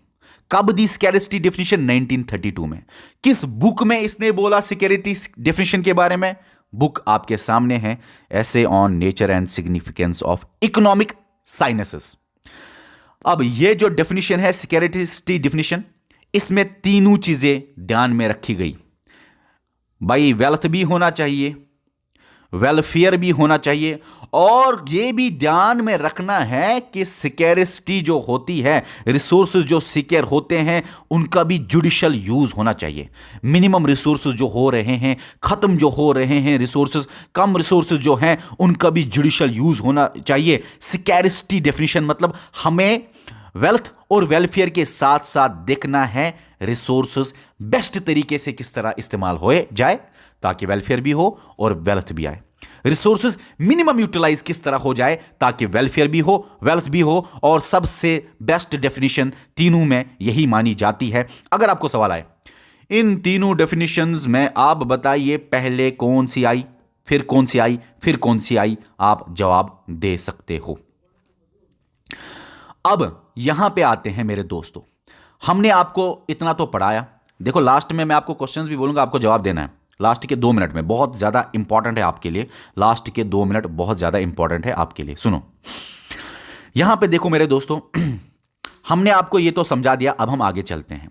कब दी स्कैर्सिटी डेफिनेशन? 1932 में। किस बुक में इसने बोला सिक्योरिटी डेफिनेशन के बारे में? बुक आपके सामने है, essay on nature and significance of economic sciences. अब ये जो डेफिनेशन है सिक्योरिटी डेफिनेशन, इसमें तीनों चीजें ध्यान में रखी गई। भाई वेल्थ भी होना चाहिए, वेलफेयर भी होना चाहिए, और यह भी ध्यान में रखना है कि सिक्योरिटी जो होती है, रिसोर्सेज जो सिक्योर होते हैं, उनका भी जुडिशियल यूज होना चाहिए। मिनिमम रिसोर्सेज जो हो रहे हैं, खत्म जो हो रहे हैं रिसोर्सेज, कम रिसोर्सेज जो हैं, उनका भी जुडिशियल यूज होना चाहिए। सिक्योरिटी डेफिनेशन मतलब हमें वेल्थ और वेलफेयर के साथ साथ देखना है रिसोर्सेज बेस्ट तरीके से किस तरह इस्तेमाल हो जाए ताकि वेलफेयर भी हो और वेल्थ भी आए। रिसोर्सेज मिनिमम यूटिलाइज किस तरह हो जाए ताकि वेलफेयर भी हो, वेल्थ भी हो, और सबसे बेस्ट डेफिनेशन तीनों में यही मानी जाती है। अगर आपको सवाल आए इन तीनों डेफिनेशंस में आप बताइए पहले कौन सी आई, फिर कौन सी आई, फिर कौन सी आई, आप जवाब दे सकते हो। अब यहां पे आते हैं मेरे दोस्तों, हमने आपको इतना तो पढ़ाया। देखो, लास्ट में मैं आपको क्वेश्चंस भी बोलूंगा, आपको जवाब देना है लास्ट के 2 मिनट में। बहुत ज्यादा इंपॉर्टेंट है आपके लिए, लास्ट के 2 मिनट बहुत ज्यादा इंपॉर्टेंट है आपके लिए। सुनो, यहां पे देखो मेरे दोस्तों, हमने आपको ये तो समझा दिया, अब हम आगे चलते हैं।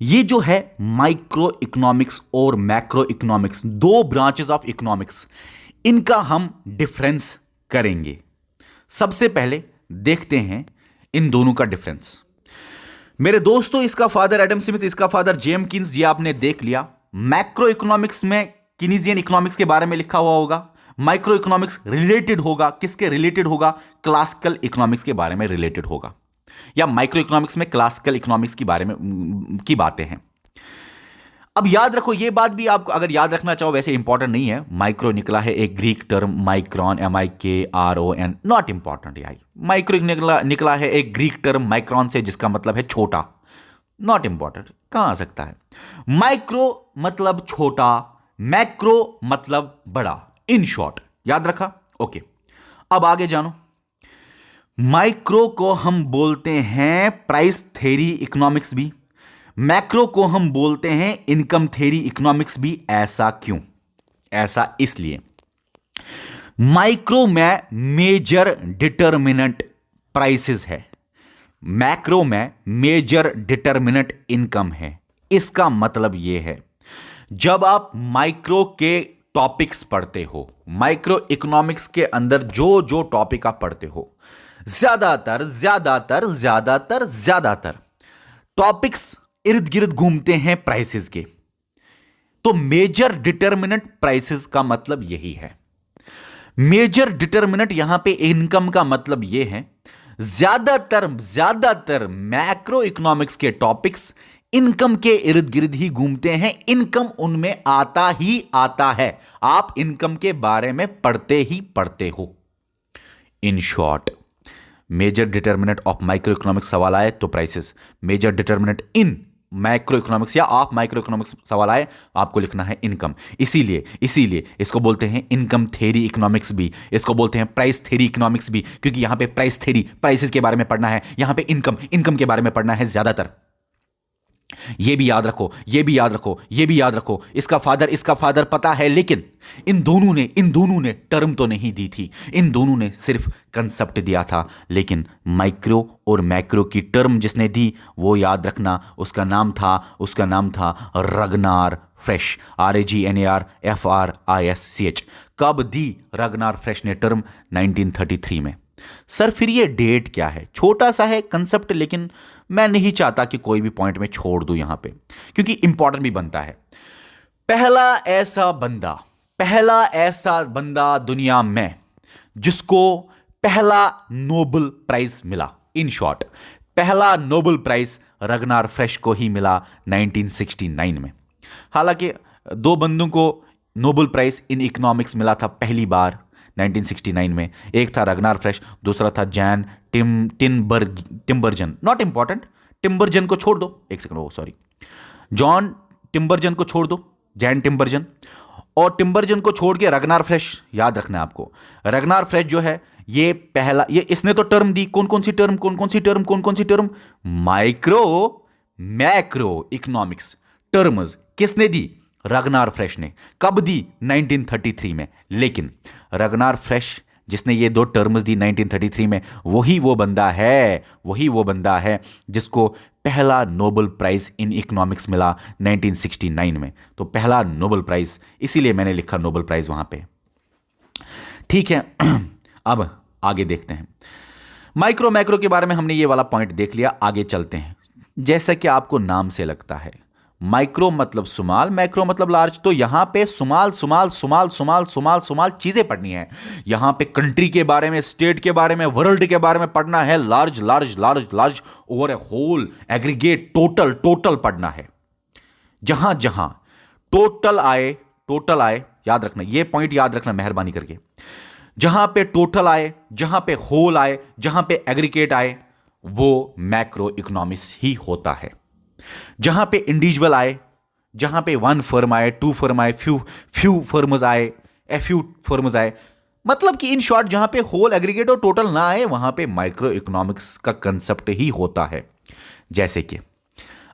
ये जो है माइक्रो इकोनॉमिक्स और macro economics, 2 branches of economics, इनका हम डिफरेंस करेंगे। सबसे पहले देखते हैं इन दोनों का डिफरेंस। मेरे दोस्तों, इसका फादर एडम स्मिथ, इसका फादर जेम्स कीन्स, ये आपने देख लिया। मैक्रो इकोनॉमिक्स में कीनीजियन इकोनॉमिक्स के बारे में लिखा हुआ होगा। माइक्रो इकोनॉमिक्स रिलेटेड होगा, किसके रिलेटेड होगा? क्लासिकल इकोनॉमिक्स के बारे में रिलेटेड होगा, या माइक्रो इकोनॉमिक्स में क्लासिकल इकोनॉमिक्स के बारे में की बातें हैं। अब याद रखो, ये बात भी आपको अगर याद रखना चाहो, वैसे इंपॉर्टेंट नहीं है। माइक्रो निकला है एक Greek term micron, MIKRON, not important. यार माइक्रो निकला है एक ग्रीक टर्म माइक्रॉन से, जिसका मतलब है छोटा, नॉट इंपॉर्टेंट। कहां आ सकता है? माइक्रो मतलब छोटा, मैक्रो मतलब बड़ा। इन शॉर्ट याद रखा? ओके, अब आगे जानो। माइक्रो को हम बोलते हैं प्राइस थ्योरी इकोनॉमिक्स भी, मैक्रो को हम बोलते हैं इनकम थ्योरी इकोनॉमिक्स भी। ऐसा क्यों? ऐसा इसलिए, माइक्रो में मेजर डिटर्मिनेंट प्राइसेस है, मैक्रो में मेजर डिटर्मिनेंट इनकम है। इसका मतलब यह है, जब आप माइक्रो के टॉपिक्स पढ़ते हो, माइक्रो इकोनॉमिक्स के अंदर जो जो टॉपिक आप पढ़ते हो, ज्यादातर ज्यादातर ज्यादातर ज्यादातर टॉपिक्स इर्द गिर्द घूमते हैं प्राइसेस के। तो मेजर डिटर्मिनेंट प्राइसेस का मतलब यही है। मेजर डिटर्मिनेंट यहां पे इनकम का मतलब यह है, ज्यादातर मैक्रो इकोनॉमिक्स के टॉपिक्स इनकम के इर्द गिर्द ही घूमते हैं, इनकम उनमें आता ही आता है, आप इनकम के बारे में पढ़ते ही पढ़ते हो। In short, major determinant of micro economics सवाल आए तो prices, major determinant in micro economics या ऑफ माइक्रो इकोनॉमिक्स सवाल आए आपको लिखना है इनकम। इसीलिए इसको बोलते हैं इनकम थ्योरी इकोनॉमिक्स भी, इसको बोलते हैं प्राइस थ्योरी इकोनॉमिक्स भी, क्योंकि यहां पे प्राइस थ्योरी, प्राइसेस के बारे में पढ़ना है, यहां पे इनकम के बारे में पढ़ना है ज्यादातर। ये भी याद रखो, ये भी याद रखो, ये भी याद रखो, इसका फादर पता है, लेकिन इन दोनों ने टर्म तो नहीं दी थी, इन दोनों ने सिर्फ कंसेप्ट दिया था, लेकिन माइक्रो और मैक्रो की टर्म जिसने दी वो याद रखना, उसका नाम था रगनार फ्रेश, RAGNARFRISCH। कब दी रगनार फ्रेश ने टर्म? 1933 में। सर फिर ये डेट क्या है? छोटा सा है कंसेप्ट, लेकिन मैं नहीं चाहता कि कोई भी पॉइंट में छोड़ दूं यहां पे, क्योंकि इंपॉर्टेंट भी बनता है। पहला ऐसा बंदा दुनिया में जिसको पहला नोबेल प्राइज मिला, इन शॉर्ट पहला नोबेल प्राइज रगनार फ्रेश को ही मिला 1969 में। हालांकि दो बंदों को नोबेल प्राइज इन इकोनॉमिक्स मिला था पहली बार 1969 में, एक था रगनार फ्रेश, दूसरा था जैन टिम्बरजन। नॉट इंपॉर्टेंट, टिम्बरजन को छोड़ दो, एक सेकंड, सॉरी, जॉन टिम्बरजन को छोड़ दो, जैन टिम्बरजन, और टिम्बरजन को छोड़ के रगनार फ्रेश याद रखना है आपको। रगनार फ्रेश जो है ये पहला, ये इसने तो टर्म दी, कौन कौन सी term? Micro macro economics terms किसने दी? रगनार फ्रेश ने। कब दी? 1933 में। लेकिन रगनार फ्रेश जिसने ये दो टर्म्स दी 1933 में, वही वो बंदा है जिसको पहला नोबेल प्राइज इन इकोनॉमिक्स मिला 1969 में। तो पहला नोबेल प्राइज, इसीलिए मैंने लिखा नोबेल प्राइज वहां पे। ठीक है, अब आगे देखते हैं। माइक्रो मैक्रो के बारे में हमने ये वाला पॉइंट देख लिया, आगे चलते हैं। जैसा कि आपको नाम से लगता है, माइक्रो मतलब स्मॉल, मैक्रो मतलब लार्ज, तो यहां पे स्मॉल चीजें पढ़नी है। यहां पे कंट्री के बारे में, स्टेट के बारे में, वर्ल्ड के बारे में पढ़ना है, लार्ज ओवर ए होल एग्रीगेट टोटल पढ़ना है। जहां जहां टोटल आए, याद रखना, ये पॉइंट याद रखना मेहरबानी करके। जहां पे टोटल आए, जहां पे होल आए, जहां पे एग्रीगेट आए, वो मैक्रो इकोनॉमिक्स ही होता है। जहां पे इंडिविजुअल आए, जहां पे वन फर्म आए, टू फर्म आए, फ्यू फर्म्स आए, फ्यू फर्म्स आए, मतलब कि इन शॉर्ट जहां पे होल एग्रीगेट और टोटल ना आए, वहां पे माइक्रो इकोनॉमिक्स का कंसेप्ट ही होता है। जैसे कि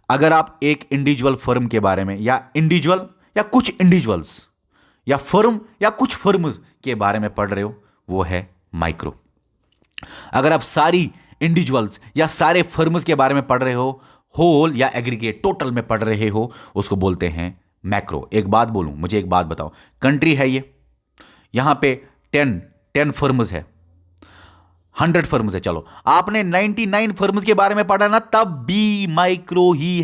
अगर आप एक इंडिविजुअल फर्म के बारे में, या इंडिविजुअल या कुछ इंडिविजुअल्स, या फर्म या कुछ फर्म्स के बारे में पढ़ रहे हो, वो है माइक्रो। अगर आप सारी इंडिविजुअल्स या सारे फर्म्स के बारे में पढ़ रहे हो, होल या एग्रीगेट टोटल में पढ़ रहे हो, उसको बोलते हैं मैक्रो। एक बात बोलूं, मुझे एक बात बताओ, कंट्री है ये, यहां पे 10 फर्म्स है, 100 फर्म्स है, चलो आपने 99 फर्म्स के बारे में पढ़ा ना, तब भी माइक्रो ही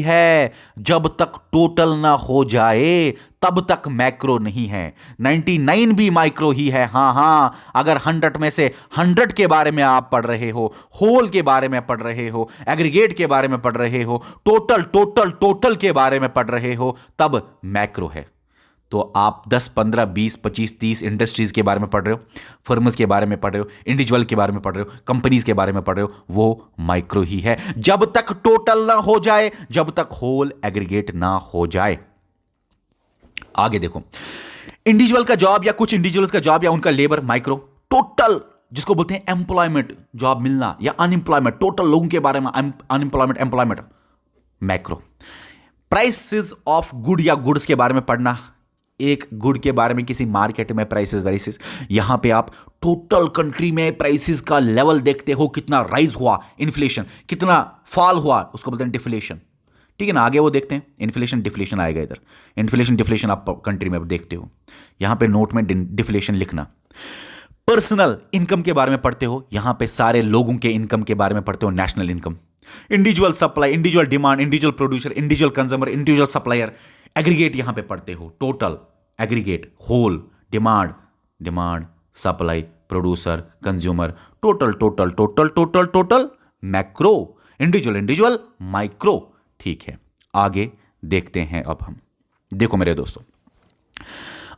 है, जब तक टोटल ना हो जाए तब तक मैक्रो नहीं है। 99 भी माइक्रो ही है। हां, अगर 100 में से 100 के बारे में आप पढ़ रहे हो, होल के बारे में पढ़ रहे हो, एग्रीगेट के बारे में पढ़ रहे हो, टोटल के बारे में पढ़ रहे हो, तब मैक्रो है। तो आप 10, 15, 20, 25, 30 इंडस्ट्रीज के बारे में पढ़ रहे हो, फर्म्स के बारे में पढ़ रहे हो, इंडिविजुअल के बारे में पढ़ रहे हो, कंपनीज के बारे में पढ़ रहे हो, वो माइक्रो ही है, जब तक टोटल ना हो जाए, जब तक होल एग्रीगेट ना हो जाए। आगे देखो, इंडिविजुअल का जॉब या कुछ इंडिविजुअल्स का जॉब या उनका लेबर माइक्रो, टोटल जिसको बोलते हैं एम्प्लॉयमेंट, जॉब मिलना या अनएम्प्लॉयमेंट, टोटल लोगों के बारे में unemployment, employment, macro. Prices of good या गुड्स के बारे में पढ़ना, एक गुड के बारे में किसी मार्केट में प्राइसेस वेरिसेस, यहां पे आप टोटल कंट्री में प्राइसेस का लेवल देखते हो, कितना राइज हुआ, इन्फ्लेशन कितना फॉल हुआ, उसको बोलते हैं डिफ्लेशन। ठीक है ना, आगे वो देखते हैं, इन्फ्लेशन डिफ्लेशन आएगा इधर, इन्फ्लेशन डिफ्लेशन आप कंट्री में देखते हो, यहां पे नोट में डिफ्लेशन लिखना। पर्सनल इनकम के बारे में पढ़ते हो, यहां पे सारे लोगों के इनकम के बारे में पढ़ते हो, national income. Individual supply, individual demand, individual producer, individual consumer, individual supplier, aggregate यहां पे पढ़ते हो, total, aggregate, whole, demand, supply, producer, consumer, total, macro. Individual individual, micro. ठीक है, आगे देखते हैं। अब हम देखो मेरे दोस्तों,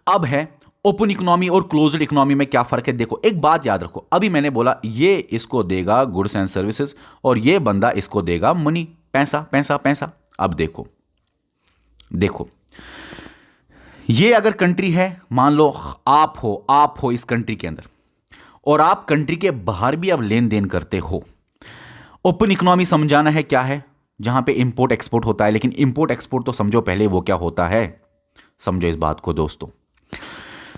अब है ओपन इकोनॉमी और क्लोज्ड इकोनॉमी में क्या फर्क है। देखो एक बात याद रखो, अभी मैंने बोला ये इसको देगा गुड्स एंड सर्विसेज और ये बंदा इसको देगा मनी, पैसा पैसा पैसा। अब देखो देखो, ये अगर कंट्री है, मान लो आप हो इस कंट्री के अंदर और आप कंट्री के बाहर भी अब लेन देन करते हो। ओपन इकोनॉमी समझाना है क्या है, जहां पे इंपोर्ट एक्सपोर्ट होता है। लेकिन इंपोर्ट एक्सपोर्ट तो समझो पहले वो क्या होता है, समझो इस बात को दोस्तों।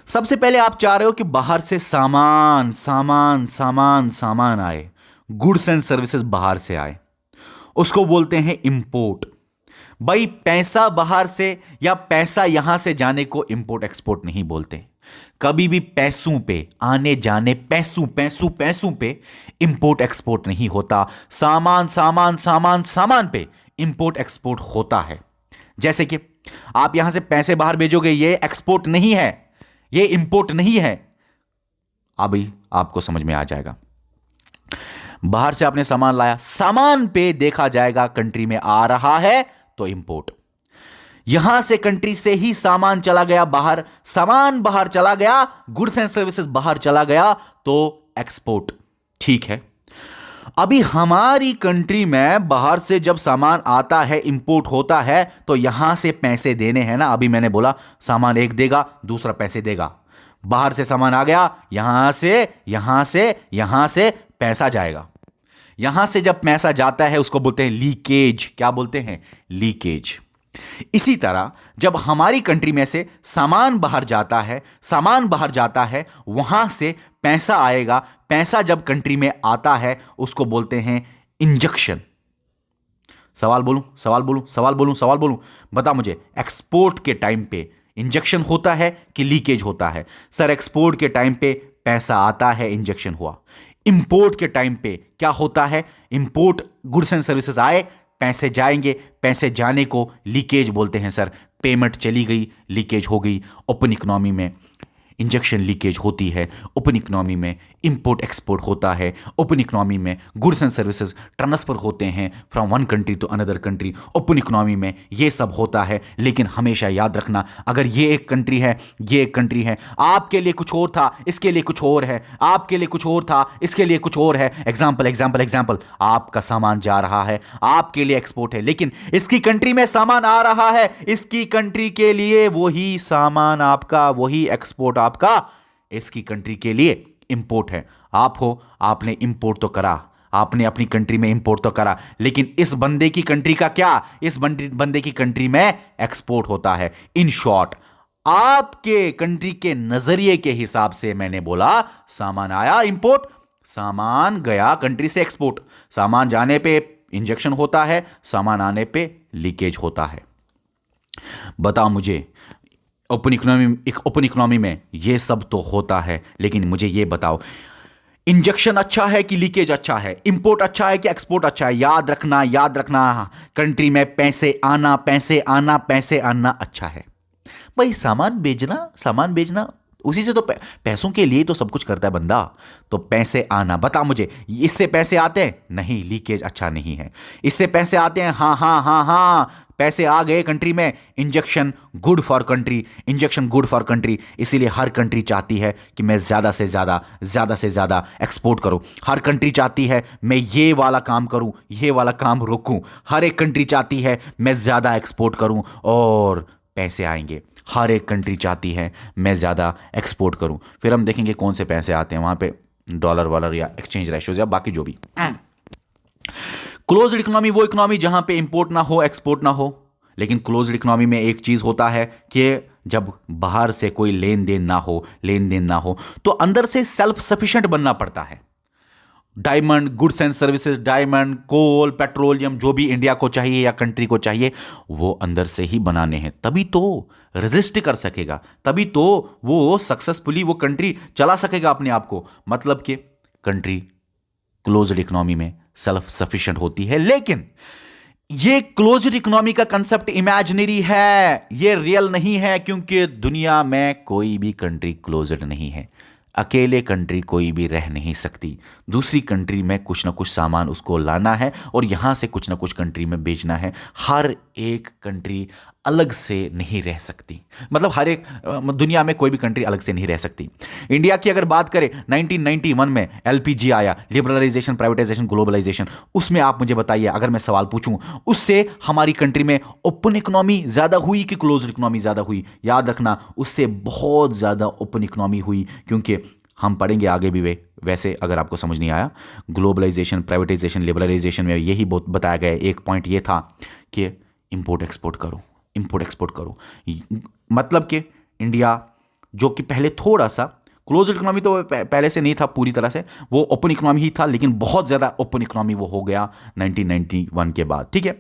सबसे पहले आप चाह रहे हो कि बाहर से सामान सामान सामान सामान आए, गुड्स एंड सर्विसेज बाहर से आए, उसको बोलते हैं इंपोर्ट। भाई पैसा बाहर से या पैसा यहां से जाने को इंपोर्ट एक्सपोर्ट नहीं बोलते। कभी भी पैसों पे आने जाने, पैसों पैसों पैसों पे इंपोर्ट एक्सपोर्ट नहीं होता। सामान सामान सामान सामान पे इंपोर्ट एक्सपोर्ट होता है। जैसे कि आप यहां से पैसे बाहर भेजोगे, ये एक्सपोर्ट नहीं है, ये इंपोर्ट नहीं है। अभी आपको समझ में आ जाएगा। बाहर से आपने सामान लाया, सामान पे देखा जाएगा कंट्री में आ रहा है तो इंपोर्ट। यहां से कंट्री से ही सामान चला गया बाहर, सामान बाहर चला गया, गुड्स एंड सर्विसेज बाहर चला गया तो एक्सपोर्ट। ठीक है, अभी हमारी कंट्री में बाहर से जब सामान आता है, इंपोर्ट होता है, तो यहां से पैसे देने हैं ना। अभी मैंने बोला सामान एक देगा, दूसरा पैसे देगा। बाहर से सामान आ गया, यहां से यहां से यहां से पैसा जाएगा। यहां से जब पैसा जाता है उसको बोलते हैं लीकेज। क्या बोलते हैं? लीकेज। इसी तरह जब हमारी कंट्री में से सामान बाहर जाता है, सामान बाहर जाता है, वहां से पैसा आएगा। पैसा जब कंट्री में आता है उसको बोलते हैं इंजेक्शन। सवाल बोलूं सवाल बोलूं सवाल बोलूं सवाल बोलूं, बता मुझे, एक्सपोर्ट के टाइम पे इंजेक्शन होता है कि लीकेज होता है? सर एक्सपोर्ट के टाइम पे पैसा आता है, इंजेक्शन हुआ। इंपोर्ट के टाइम पे क्या होता है? इंपोर्ट, गुड्स एंड सर्विसेज आए, पैसे जाएंगे, पैसे जाने को लीकेज बोलते हैं सर। पेमेंट चली गई, लीकेज हो गई। ओपन इकोनॉमी में इंजेक्शन लीकेज होती है, ओपन इकोनॉमी में इंपोर्ट एक्सपोर्ट होता है, ओपन इकोनॉमी में गुड्स एंड सर्विसेज ट्रांसफर होते हैं from one country to another country. Open economy में ये सब होता है। लेकिन हमेशा याद रखना, अगर ये एक कंट्री है, ये एक कंट्री है, आपके लिए कुछ और था, इसके लिए कुछ और है, आपके लिए कुछ और था, इसके लिए कुछ और है। एग्जाम्पल एग्जाम्पल एग्जाम्पल, आपका सामान जा रहा है, आपके लिए एक्सपोर्ट है, लेकिन इसकी कंट्री में सामान आ रहा है, इसकी कंट्री के लिए वही सामान आपका, वही एक्सपोर्ट आपका इसकी कंट्री के लिए इंपोर्ट है। आप हो, आपने इंपोर्ट तो करा, आपने अपनी कंट्री में इंपोर्ट तो करा, लेकिन इस बंदे की कंट्री का क्या? इस बंदे की कंट्री में एक्सपोर्ट होता है। इन शॉर्ट, आपके कंट्री के नजरिए के हिसाब से मैंने बोला सामान आया इंपोर्ट, सामान गया कंट्री से एक्सपोर्ट। सामान जाने पे इंजेक्शन होता है, सामान आने पे लीकेज होता है। बता मुझे, ओपन इकोनॉमी में ये सब तो होता है, लेकिन मुझे ये बताओ, इंजेक्शन अच्छा है कि लीकेज अच्छा है? इंपोर्ट अच्छा है कि एक्सपोर्ट अच्छा है? याद रखना, याद रखना, कंट्री में पैसे आना, पैसे आना, पैसे आना अच्छा है। भाई सामान बेचना उसी से तो पैसों के लिए तो सब कुछ करता है बंदा। तो पैसे आना, बता मुझे, इससे पैसे आते हैं? नहीं, लीकेज अच्छा नहीं है। इससे पैसे आते हैं? हाँ हाँ हाँ हाँ, पैसे आ गए कंट्री में, injection good for country, injection good for country. इसीलिए हर कंट्री चाहती है कि मैं ज़्यादा से ज़्यादा एक्सपोर्ट करूं। हर कंट्री चाहती है मैं ये वाला काम करूं, ये वाला काम रोकूं। हर एक कंट्री चाहती है मैं ज़्यादा एक्सपोर्ट करूं और पैसे आएंगे। हर एक कंट्री चाहती है मैं ज़्यादा एक्सपोर्ट करूं। फिर हम देखेंगे कौन से पैसे आते हैं वहाँ पे, डॉलर वॉलर या एक्सचेंज रेशियोज या बाकी जो भी। क्लोज्ड इकोनॉमी वो इकोनॉमी जहां पे इंपोर्ट ना हो, एक्सपोर्ट ना हो। लेकिन क्लोज्ड इकोनॉमी में एक चीज होता है कि जब बाहर से कोई लेन देन ना हो तो अंदर से सेल्फ सफिशिएंट बनना पड़ता है। Diamond, goods and services, diamond, coal, petroleum, जो भी इंडिया को चाहिए या कंट्री को चाहिए, वो अंदर से ही बनाने हैं। तभी तो रेजिस्ट कर सकेगा, तभी तो वो सक्सेसफुली वो कंट्री चला सकेगा अपने आप को। मतलब कि कंट्री क्लोज्ड इकोनॉमी में सेल्फ सफिशिएंट होती है। लेकिन ये क्लोज्ड इकोनॉमी का कंसेप्ट इमेजिनरी है, ये रियल नहीं है, क्योंकि दुनिया में कोई भी कंट्री क्लोज्ड नहीं है। अकेले कंट्री कोई भी रह नहीं सकती। दूसरी कंट्री में कुछ ना कुछ सामान उसको लाना है और यहाँ से कुछ ना कुछ कंट्री में बेचना है। हर एक कंट्री अलग से नहीं रह सकती, मतलब हर एक दुनिया में कोई भी कंट्री अलग से नहीं रह सकती। इंडिया की अगर बात करें, 1991 में एलपीजी आया, लिबरलाइजेशन, प्राइवेटाइजेशन, ग्लोबलाइजेशन, उसमें आप मुझे बताइए, अगर मैं सवाल पूछूं, उससे हमारी कंट्री में ओपन इकोनॉमी ज़्यादा हुई कि क्लोज इकोनॉमी ज़्यादा हुई? याद रखना, उससे बहुत ज़्यादा ओपन इकोनॉमी हुई, क्योंकि हम पढ़ेंगे आगे भी वैसे अगर आपको समझ नहीं आया, ग्लोबलाइजेशन, प्राइवेटाइजेशन, लिबरलाइजेशन में यही बहुत बताया गया। एक पॉइंट ये था कि इंपोर्ट एक्सपोर्ट करो, इंपोर्ट एक्सपोर्ट करो। मतलब कि इंडिया जो कि पहले थोड़ा सा क्लोज इकोनॉमी तो पहले से नहीं था पूरी तरह से, वो ओपन इकोनॉमी ही था, लेकिन बहुत ज़्यादा ओपन इकोनॉमी वो हो गया 1991 के बाद। ठीक है,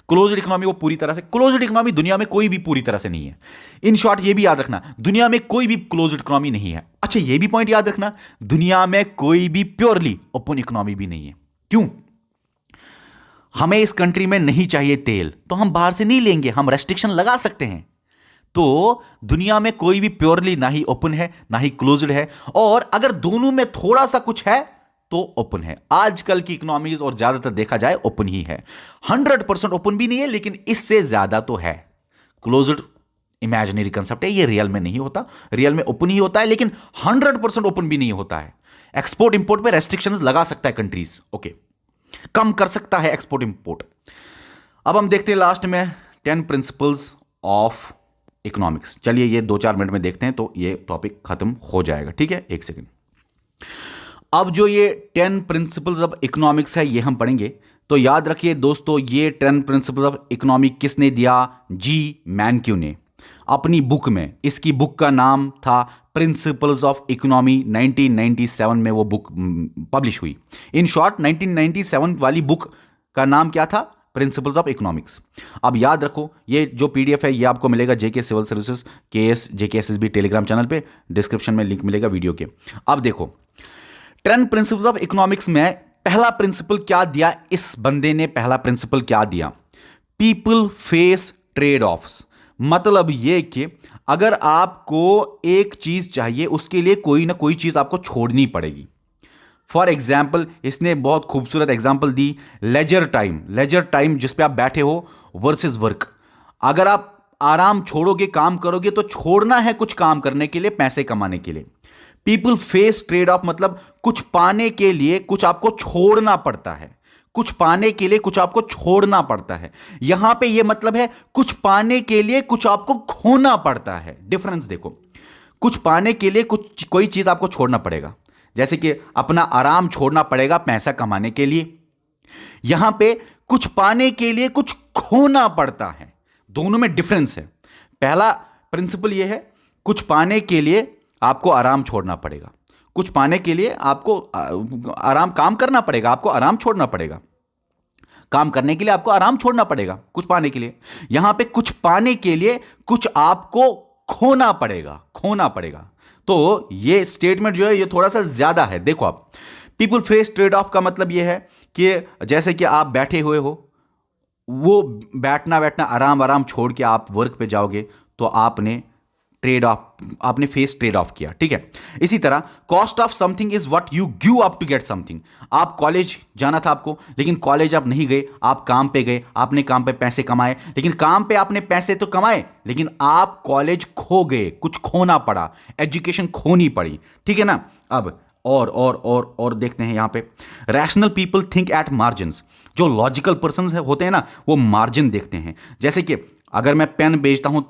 क्लोज इकोनॉमी वो पूरी तरह से, क्लोज इकोनॉमी दुनिया में कोई भी पूरी तरह से नहीं है। इन शॉर्ट ये भी याद रखना, दुनिया में कोई भी क्लोज इकोनॉमी नहीं है। अच्छा, ये भी पॉइंट याद रखना, दुनिया में कोई भी प्योरली ओपन इकोनॉमी भी नहीं है। क्यों? हमें इस कंट्री में नहीं चाहिए तेल, तो हम बाहर से नहीं लेंगे, हम रेस्ट्रिक्शन लगा सकते हैं। तो दुनिया में कोई भी प्योरली ना ही ओपन है ना ही क्लोज्ड है, और अगर दोनों में थोड़ा सा कुछ है तो ओपन है। आजकल की इकोनॉमीज और ज्यादातर देखा जाए ओपन ही है। 100% ओपन भी नहीं है, लेकिन इससे ज्यादा तो है। क्लोज्ड इमेजिनरी कंसेप्ट है, ये रियल में नहीं होता, रियल में ओपन ही होता है, लेकिन 100% ओपन भी नहीं होता है। एक्सपोर्ट इंपोर्ट पे रेस्ट्रिक्शंस लगा सकता है कंट्रीज, ओके, कम कर सकता है एक्सपोर्ट इंपोर्ट। अब हम देखते हैं लास्ट में 10 प्रिंसिपल्स ऑफ इकोनॉमिक्स। चलिए ये 2-4 मिनट में देखते हैं तो ये टॉपिक खत्म हो जाएगा। ठीक है, एक सेकंड। अब जो ये 10 प्रिंसिपल्स ऑफ इकोनॉमिक्स है, ये हम पढ़ेंगे। तो याद रखिए दोस्तों, ये 10 प्रिंसिपल्स ऑफ इकोनॉमिक किसने दिया? जी मैनक्यू ने अपनी बुक में। इसकी बुक का नाम था प्रिंसिपल्स ऑफ इकोनॉमी। 1997 में वो बुक पब्लिश हुई। इन शॉर्ट 1997 वाली बुक का नाम क्या था? Principles of economics. अब याद रखो, ये जो पीडीएफ है ये आपको मिलेगा JK civil services KS JK SSB Telegram channel पे, डिस्क्रिप्शन में लिंक मिलेगा वीडियो के। अब देखो 10 प्रिंसिपल्स ऑफ इकोनॉमिक्स में पहला प्रिंसिपल क्या दिया इस बंदे ने? पहला प्रिंसिपल क्या दिया? People face trade offs. मतलब ये कि अगर आपको एक चीज चाहिए, उसके लिए कोई ना कोई चीज आपको छोड़नी पड़ेगी। फॉर एग्जाम्पल, इसने बहुत खूबसूरत एग्जाम्पल दी, लेजर टाइम। लेजर टाइम जिस पे आप बैठे हो वर्सेस वर्क। अगर आप आराम छोड़ोगे, काम करोगे, तो छोड़ना है कुछ काम करने के लिए, पैसे कमाने के लिए। पीपल फेस ट्रेड ऑफ, मतलब कुछ पाने के लिए कुछ आपको छोड़ना पड़ता है। कुछ पाने के लिए कुछ आपको छोड़ना पड़ता है। यहां पे ये मतलब है कुछ पाने के लिए कुछ आपको खोना पड़ता है। डिफरेंस देखो, कुछ पाने के लिए कुछ कोई चीज आपको छोड़ना पड़ेगा, जैसे कि अपना आराम छोड़ना पड़ेगा पैसा कमाने के लिए। यहां पे कुछ पाने के लिए कुछ खोना पड़ता है। दोनों में डिफरेंस है। पहला प्रिंसिपल यह है, कुछ पाने के लिए आपको आराम छोड़ना पड़ेगा। कुछ पाने के लिए आपको आराम काम करना पड़ेगा, आपको आराम छोड़ना पड़ेगा। काम करने के लिए आपको आराम छोड़ना पड़ेगा कुछ पाने के लिए। यहां पे कुछ पाने के लिए कुछ आपको खोना पड़ेगा, खोना पड़ेगा। तो ये स्टेटमेंट जो है ये थोड़ा सा ज्यादा है। देखो आप, पीपल फेस ट्रेड ऑफ का मतलब ये है कि जैसे कि आप बैठे हुए हो, वो बैठना आराम आराम छोड़ के आप वर्क पे जाओगे, तो आपने ट्रेड ऑफ, आपने फेस ट्रेड ऑफ किया। ठीक है, इसी तरह cost of something is what you give up to get something. आप कॉलेज जाना था आपको, लेकिन कॉलेज आप नहीं गए, आप काम पे गए, आपने काम पे पैसे कमाए, लेकिन काम पे आपने पैसे तो कमाए, लेकिन आप कॉलेज खो गए, कुछ खोना पड़ा, एजुकेशन खोनी पड़ी। ठीक है ना। अब और देखते हैं यहां पे, rational people think at margins. जो लॉजिकल पर्सन होते हैं ना, वो मार्जिन देखते हैं। जैसे कि अगर मैं पेन बेचता हूं,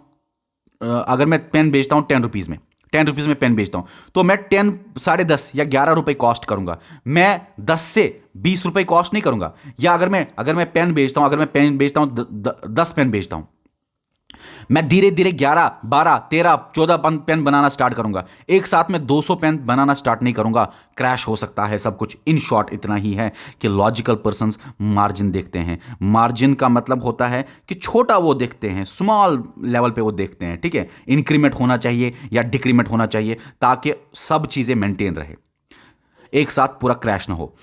अगर मैं पेन बेचता हूं 10 रुपीज़ में, 10 रुपीज़ में पेन बेचता हूं, तो मैं 10, 10.5 या 11 रुपए कॉस्ट करूंगा। मैं 10 से 20 रुपए कॉस्ट नहीं करूंगा। या अगर मैं पेन बेचता हूं, अगर मैं पेन बेचता हूं 10 पेन बेचता हूं, मैं धीरे धीरे 11, 12, 13, 14 पेन बनाना स्टार्ट करूंगा। एक साथ में 200 पेन बनाना स्टार्ट नहीं करूंगा, क्रैश हो सकता है सब कुछ। इन शॉर्ट इतना ही है कि लॉजिकल पर्संस मार्जिन देखते हैं। मार्जिन का मतलब होता है कि छोटा वो देखते हैं, स्मॉल लेवल पे वो देखते हैं। ठीक है, इंक्रीमेंट होना चाहिए या डिक्रीमेंट होना चाहिए, ताकि सब चीजें मेंटेन रहे, एक साथ पूरा क्रैश ना हो।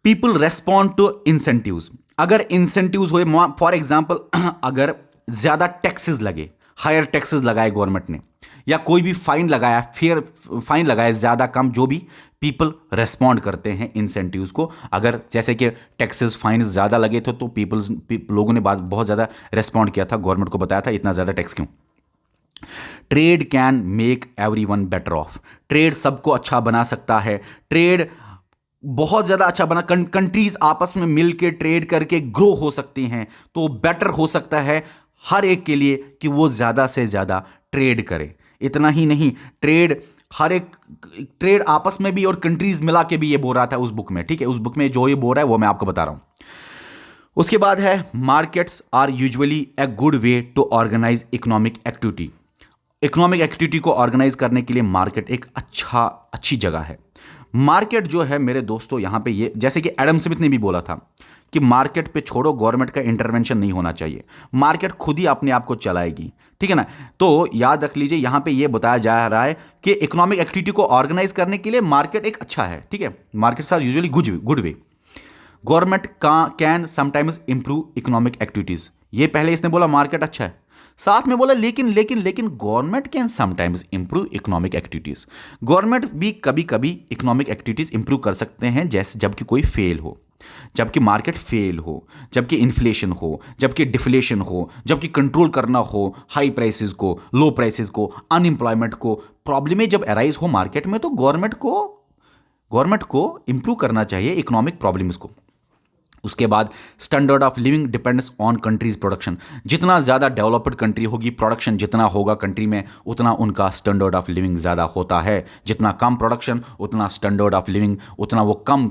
People respond to incentives. अगर इंसेंटिव्स हुए, फॉर एग्जाम्पल अगर ज्यादा टैक्सेस लगे, हायर टैक्सेस लगाए गवर्नमेंट ने, या कोई भी फाइन लगाया, फेयर फाइन लगाया, ज़्यादा कम, जो भी पीपल रेस्पॉन्ड करते हैं इंसेंटिव्स को। अगर जैसे कि टैक्सेस फाइन ज़्यादा लगे थे तो लोगों ने बहुत ज़्यादा रेस्पॉन्ड किया था, गवर्नमेंट को बताया था इतना ज़्यादा टैक्स क्यों। Trade can make everyone better of. Trade सबको अच्छा बना सकता है। ट्रेड बहुत ज़्यादा अच्छा बना, कंट्रीज आपस में मिलकर ट्रेड करके ग्रो हो सकती हैं, तो बेटर हो सकता है हर एक के लिए कि वो ज़्यादा से ज़्यादा ट्रेड करे। इतना ही नहीं, ट्रेड आपस में भी और कंट्रीज मिला के भी, ये बोल रहा था उस बुक में, ठीक है, उस बुक में जो ये बोल रहा है वो मैं आपको बता रहा हूं। उसके बाद है markets are usually a good way to organise economic activity. Economic activity को ऑर्गेनाइज करने के लिए मार्केट एक अच्छी जगह है। मार्केट जो है मेरे दोस्तों, यहां पे ये जैसे कि एडम स्मिथ ने भी बोला था कि मार्केट पे छोड़ो, गवर्नमेंट का इंटरवेंशन नहीं होना चाहिए, मार्केट खुद ही अपने आप को चलाएगी, ठीक है ना। तो याद रख लीजिए, यहां पे ये बताया जा रहा है कि इकोनॉमिक एक्टिविटी को ऑर्गेनाइज करने के लिए मार्केट एक अच्छा है, ठीक है। Markets are usually good way. Government can sometimes improve economic activities. ये पहले इसने बोला मार्केट अच्छा है, साथ में बोला लेकिन government can sometimes improve economic activities. Government भी कभी कभी इकोनॉमिक एक्टिविटीज इंप्रूव कर सकते हैं, जैसे जबकि कोई फेल हो, जबकि मार्केट फेल हो, जबकि इन्फ्लेशन हो, जबकि डिफ्लेशन हो, जबकि कंट्रोल करना हो हाई प्राइसेस को, लो प्राइसेस को, अनएम्प्लॉयमेंट को, प्रॉब्लमें जब अराइज हो मार्केट में, तो गवर्नमेंट को इंप्रूव करना चाहिए इकोनॉमिक प्रॉब्लम्स को। उसके बाद standard of living depends on countries production. जितना ज़्यादा डेवलप्ड कंट्री होगी, प्रोडक्शन जितना होगा कंट्री में, उतना उनका स्टैंडर्ड ऑफ लिविंग ज़्यादा होता है। जितना कम प्रोडक्शन, उतना स्टैंडर्ड ऑफ लिविंग, उतना वो कम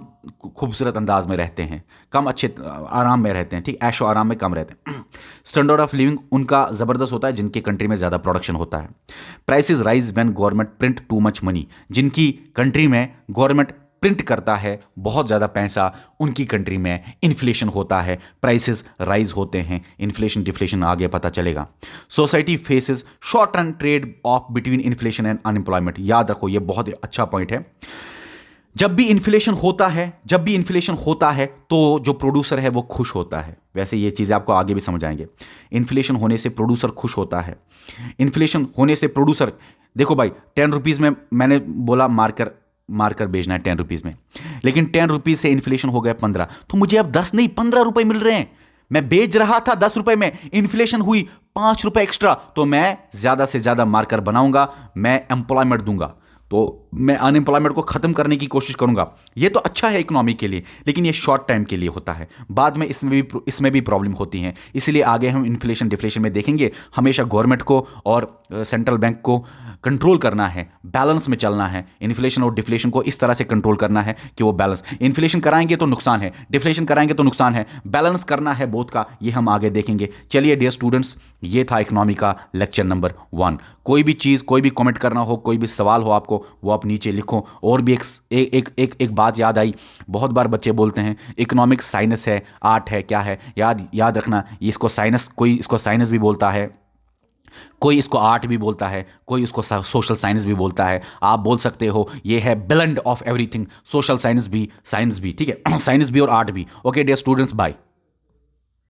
खूबसूरत अंदाज में रहते हैं, कम अच्छे आराम में रहते हैं, ठीक, ऐशो आराम में कम रहते हैं। स्टैंडर्ड ऑफ लिविंग उनका ज़बरदस्त होता है जिनके कंट्री में ज़्यादा प्रोडक्शन होता है। Prices rise when government print too much money. जिनकी कंट्री में गवर्नमेंट प्रिंट करता है बहुत ज़्यादा पैसा, उनकी कंट्री में इन्फ्लेशन होता है, प्राइसेस राइज होते हैं, इन्फ्लेशन डिफ्लेशन आगे पता चलेगा। Society faces short run trade off between inflation and unemployment. याद रखो, ये बहुत अच्छा पॉइंट है। जब भी इन्फ्लेशन होता है तो जो प्रोड्यूसर है वो खुश होता है। वैसे ये चीज़ें आपको आगे भी समझ आएंगे। इन्फ्लेशन होने से प्रोड्यूसर खुश होता है। इन्फ्लेशन होने से प्रोड्यूसर, देखो भाई, 10 रुपीज़ में मैंने बोला मार्कर बेचना है 10 रुपीज़ में, लेकिन 10 रुपीज़ से इन्फ्लेशन हो गया 15, तो मुझे अब 10 नहीं 15 रुपए मिल रहे हैं। मैं बेच रहा था 10 रुपए में, इन्फ्लेशन हुई 5 रुपए एक्स्ट्रा, तो मैं ज़्यादा से ज़्यादा मार्कर बनाऊंगा, मैं एम्प्लॉयमेंट दूंगा, तो मैं अनएम्प्लॉयमेंट को ख़त्म करने की कोशिश करूंगा। ये तो अच्छा है इकोनॉमी के लिए, लेकिन ये शॉर्ट टाइम के लिए होता है, बाद में इसमें भी प्रॉब्लम होती हैं। इसलिए आगे हम इन्फ्लेशन डिफ्लेशन में देखेंगे, हमेशा गवर्नमेंट को और सेंट्रल बैंक को कंट्रोल करना है, बैलेंस में चलना है। इन्फ्लेशन और डिफ्लेशन को इस तरह से कंट्रोल करना है कि वो बैलेंस, इन्फ्लेशन कराएंगे तो नुकसान है, डिफ्लेशन कराएंगे तो नुकसान है, बैलेंस करना है बोथ का, ये हम आगे देखेंगे। चलिए डियर स्टूडेंट्स, ये था इकोनॉमी का लेक्चर नंबर 1। कोई भी चीज़, कोई भी कमेंट करना हो, कोई भी सवाल हो आपको, वो आप नीचे लिखो। और भी एक बात याद आई, बहुत बार बच्चे बोलते हैं इकोनॉमिक्स साइंस है, आर्ट है, क्या है। याद रखना, इसको साइंस, कोई इसको साइंस भी बोलता है, कोई इसको आर्ट भी बोलता है, कोई इसको सोशल साइंस भी बोलता है। आप बोल सकते हो ये है blend of everything, social science भी, ठीक है, साइंस भी और आर्ट भी। Okay dear students, bye.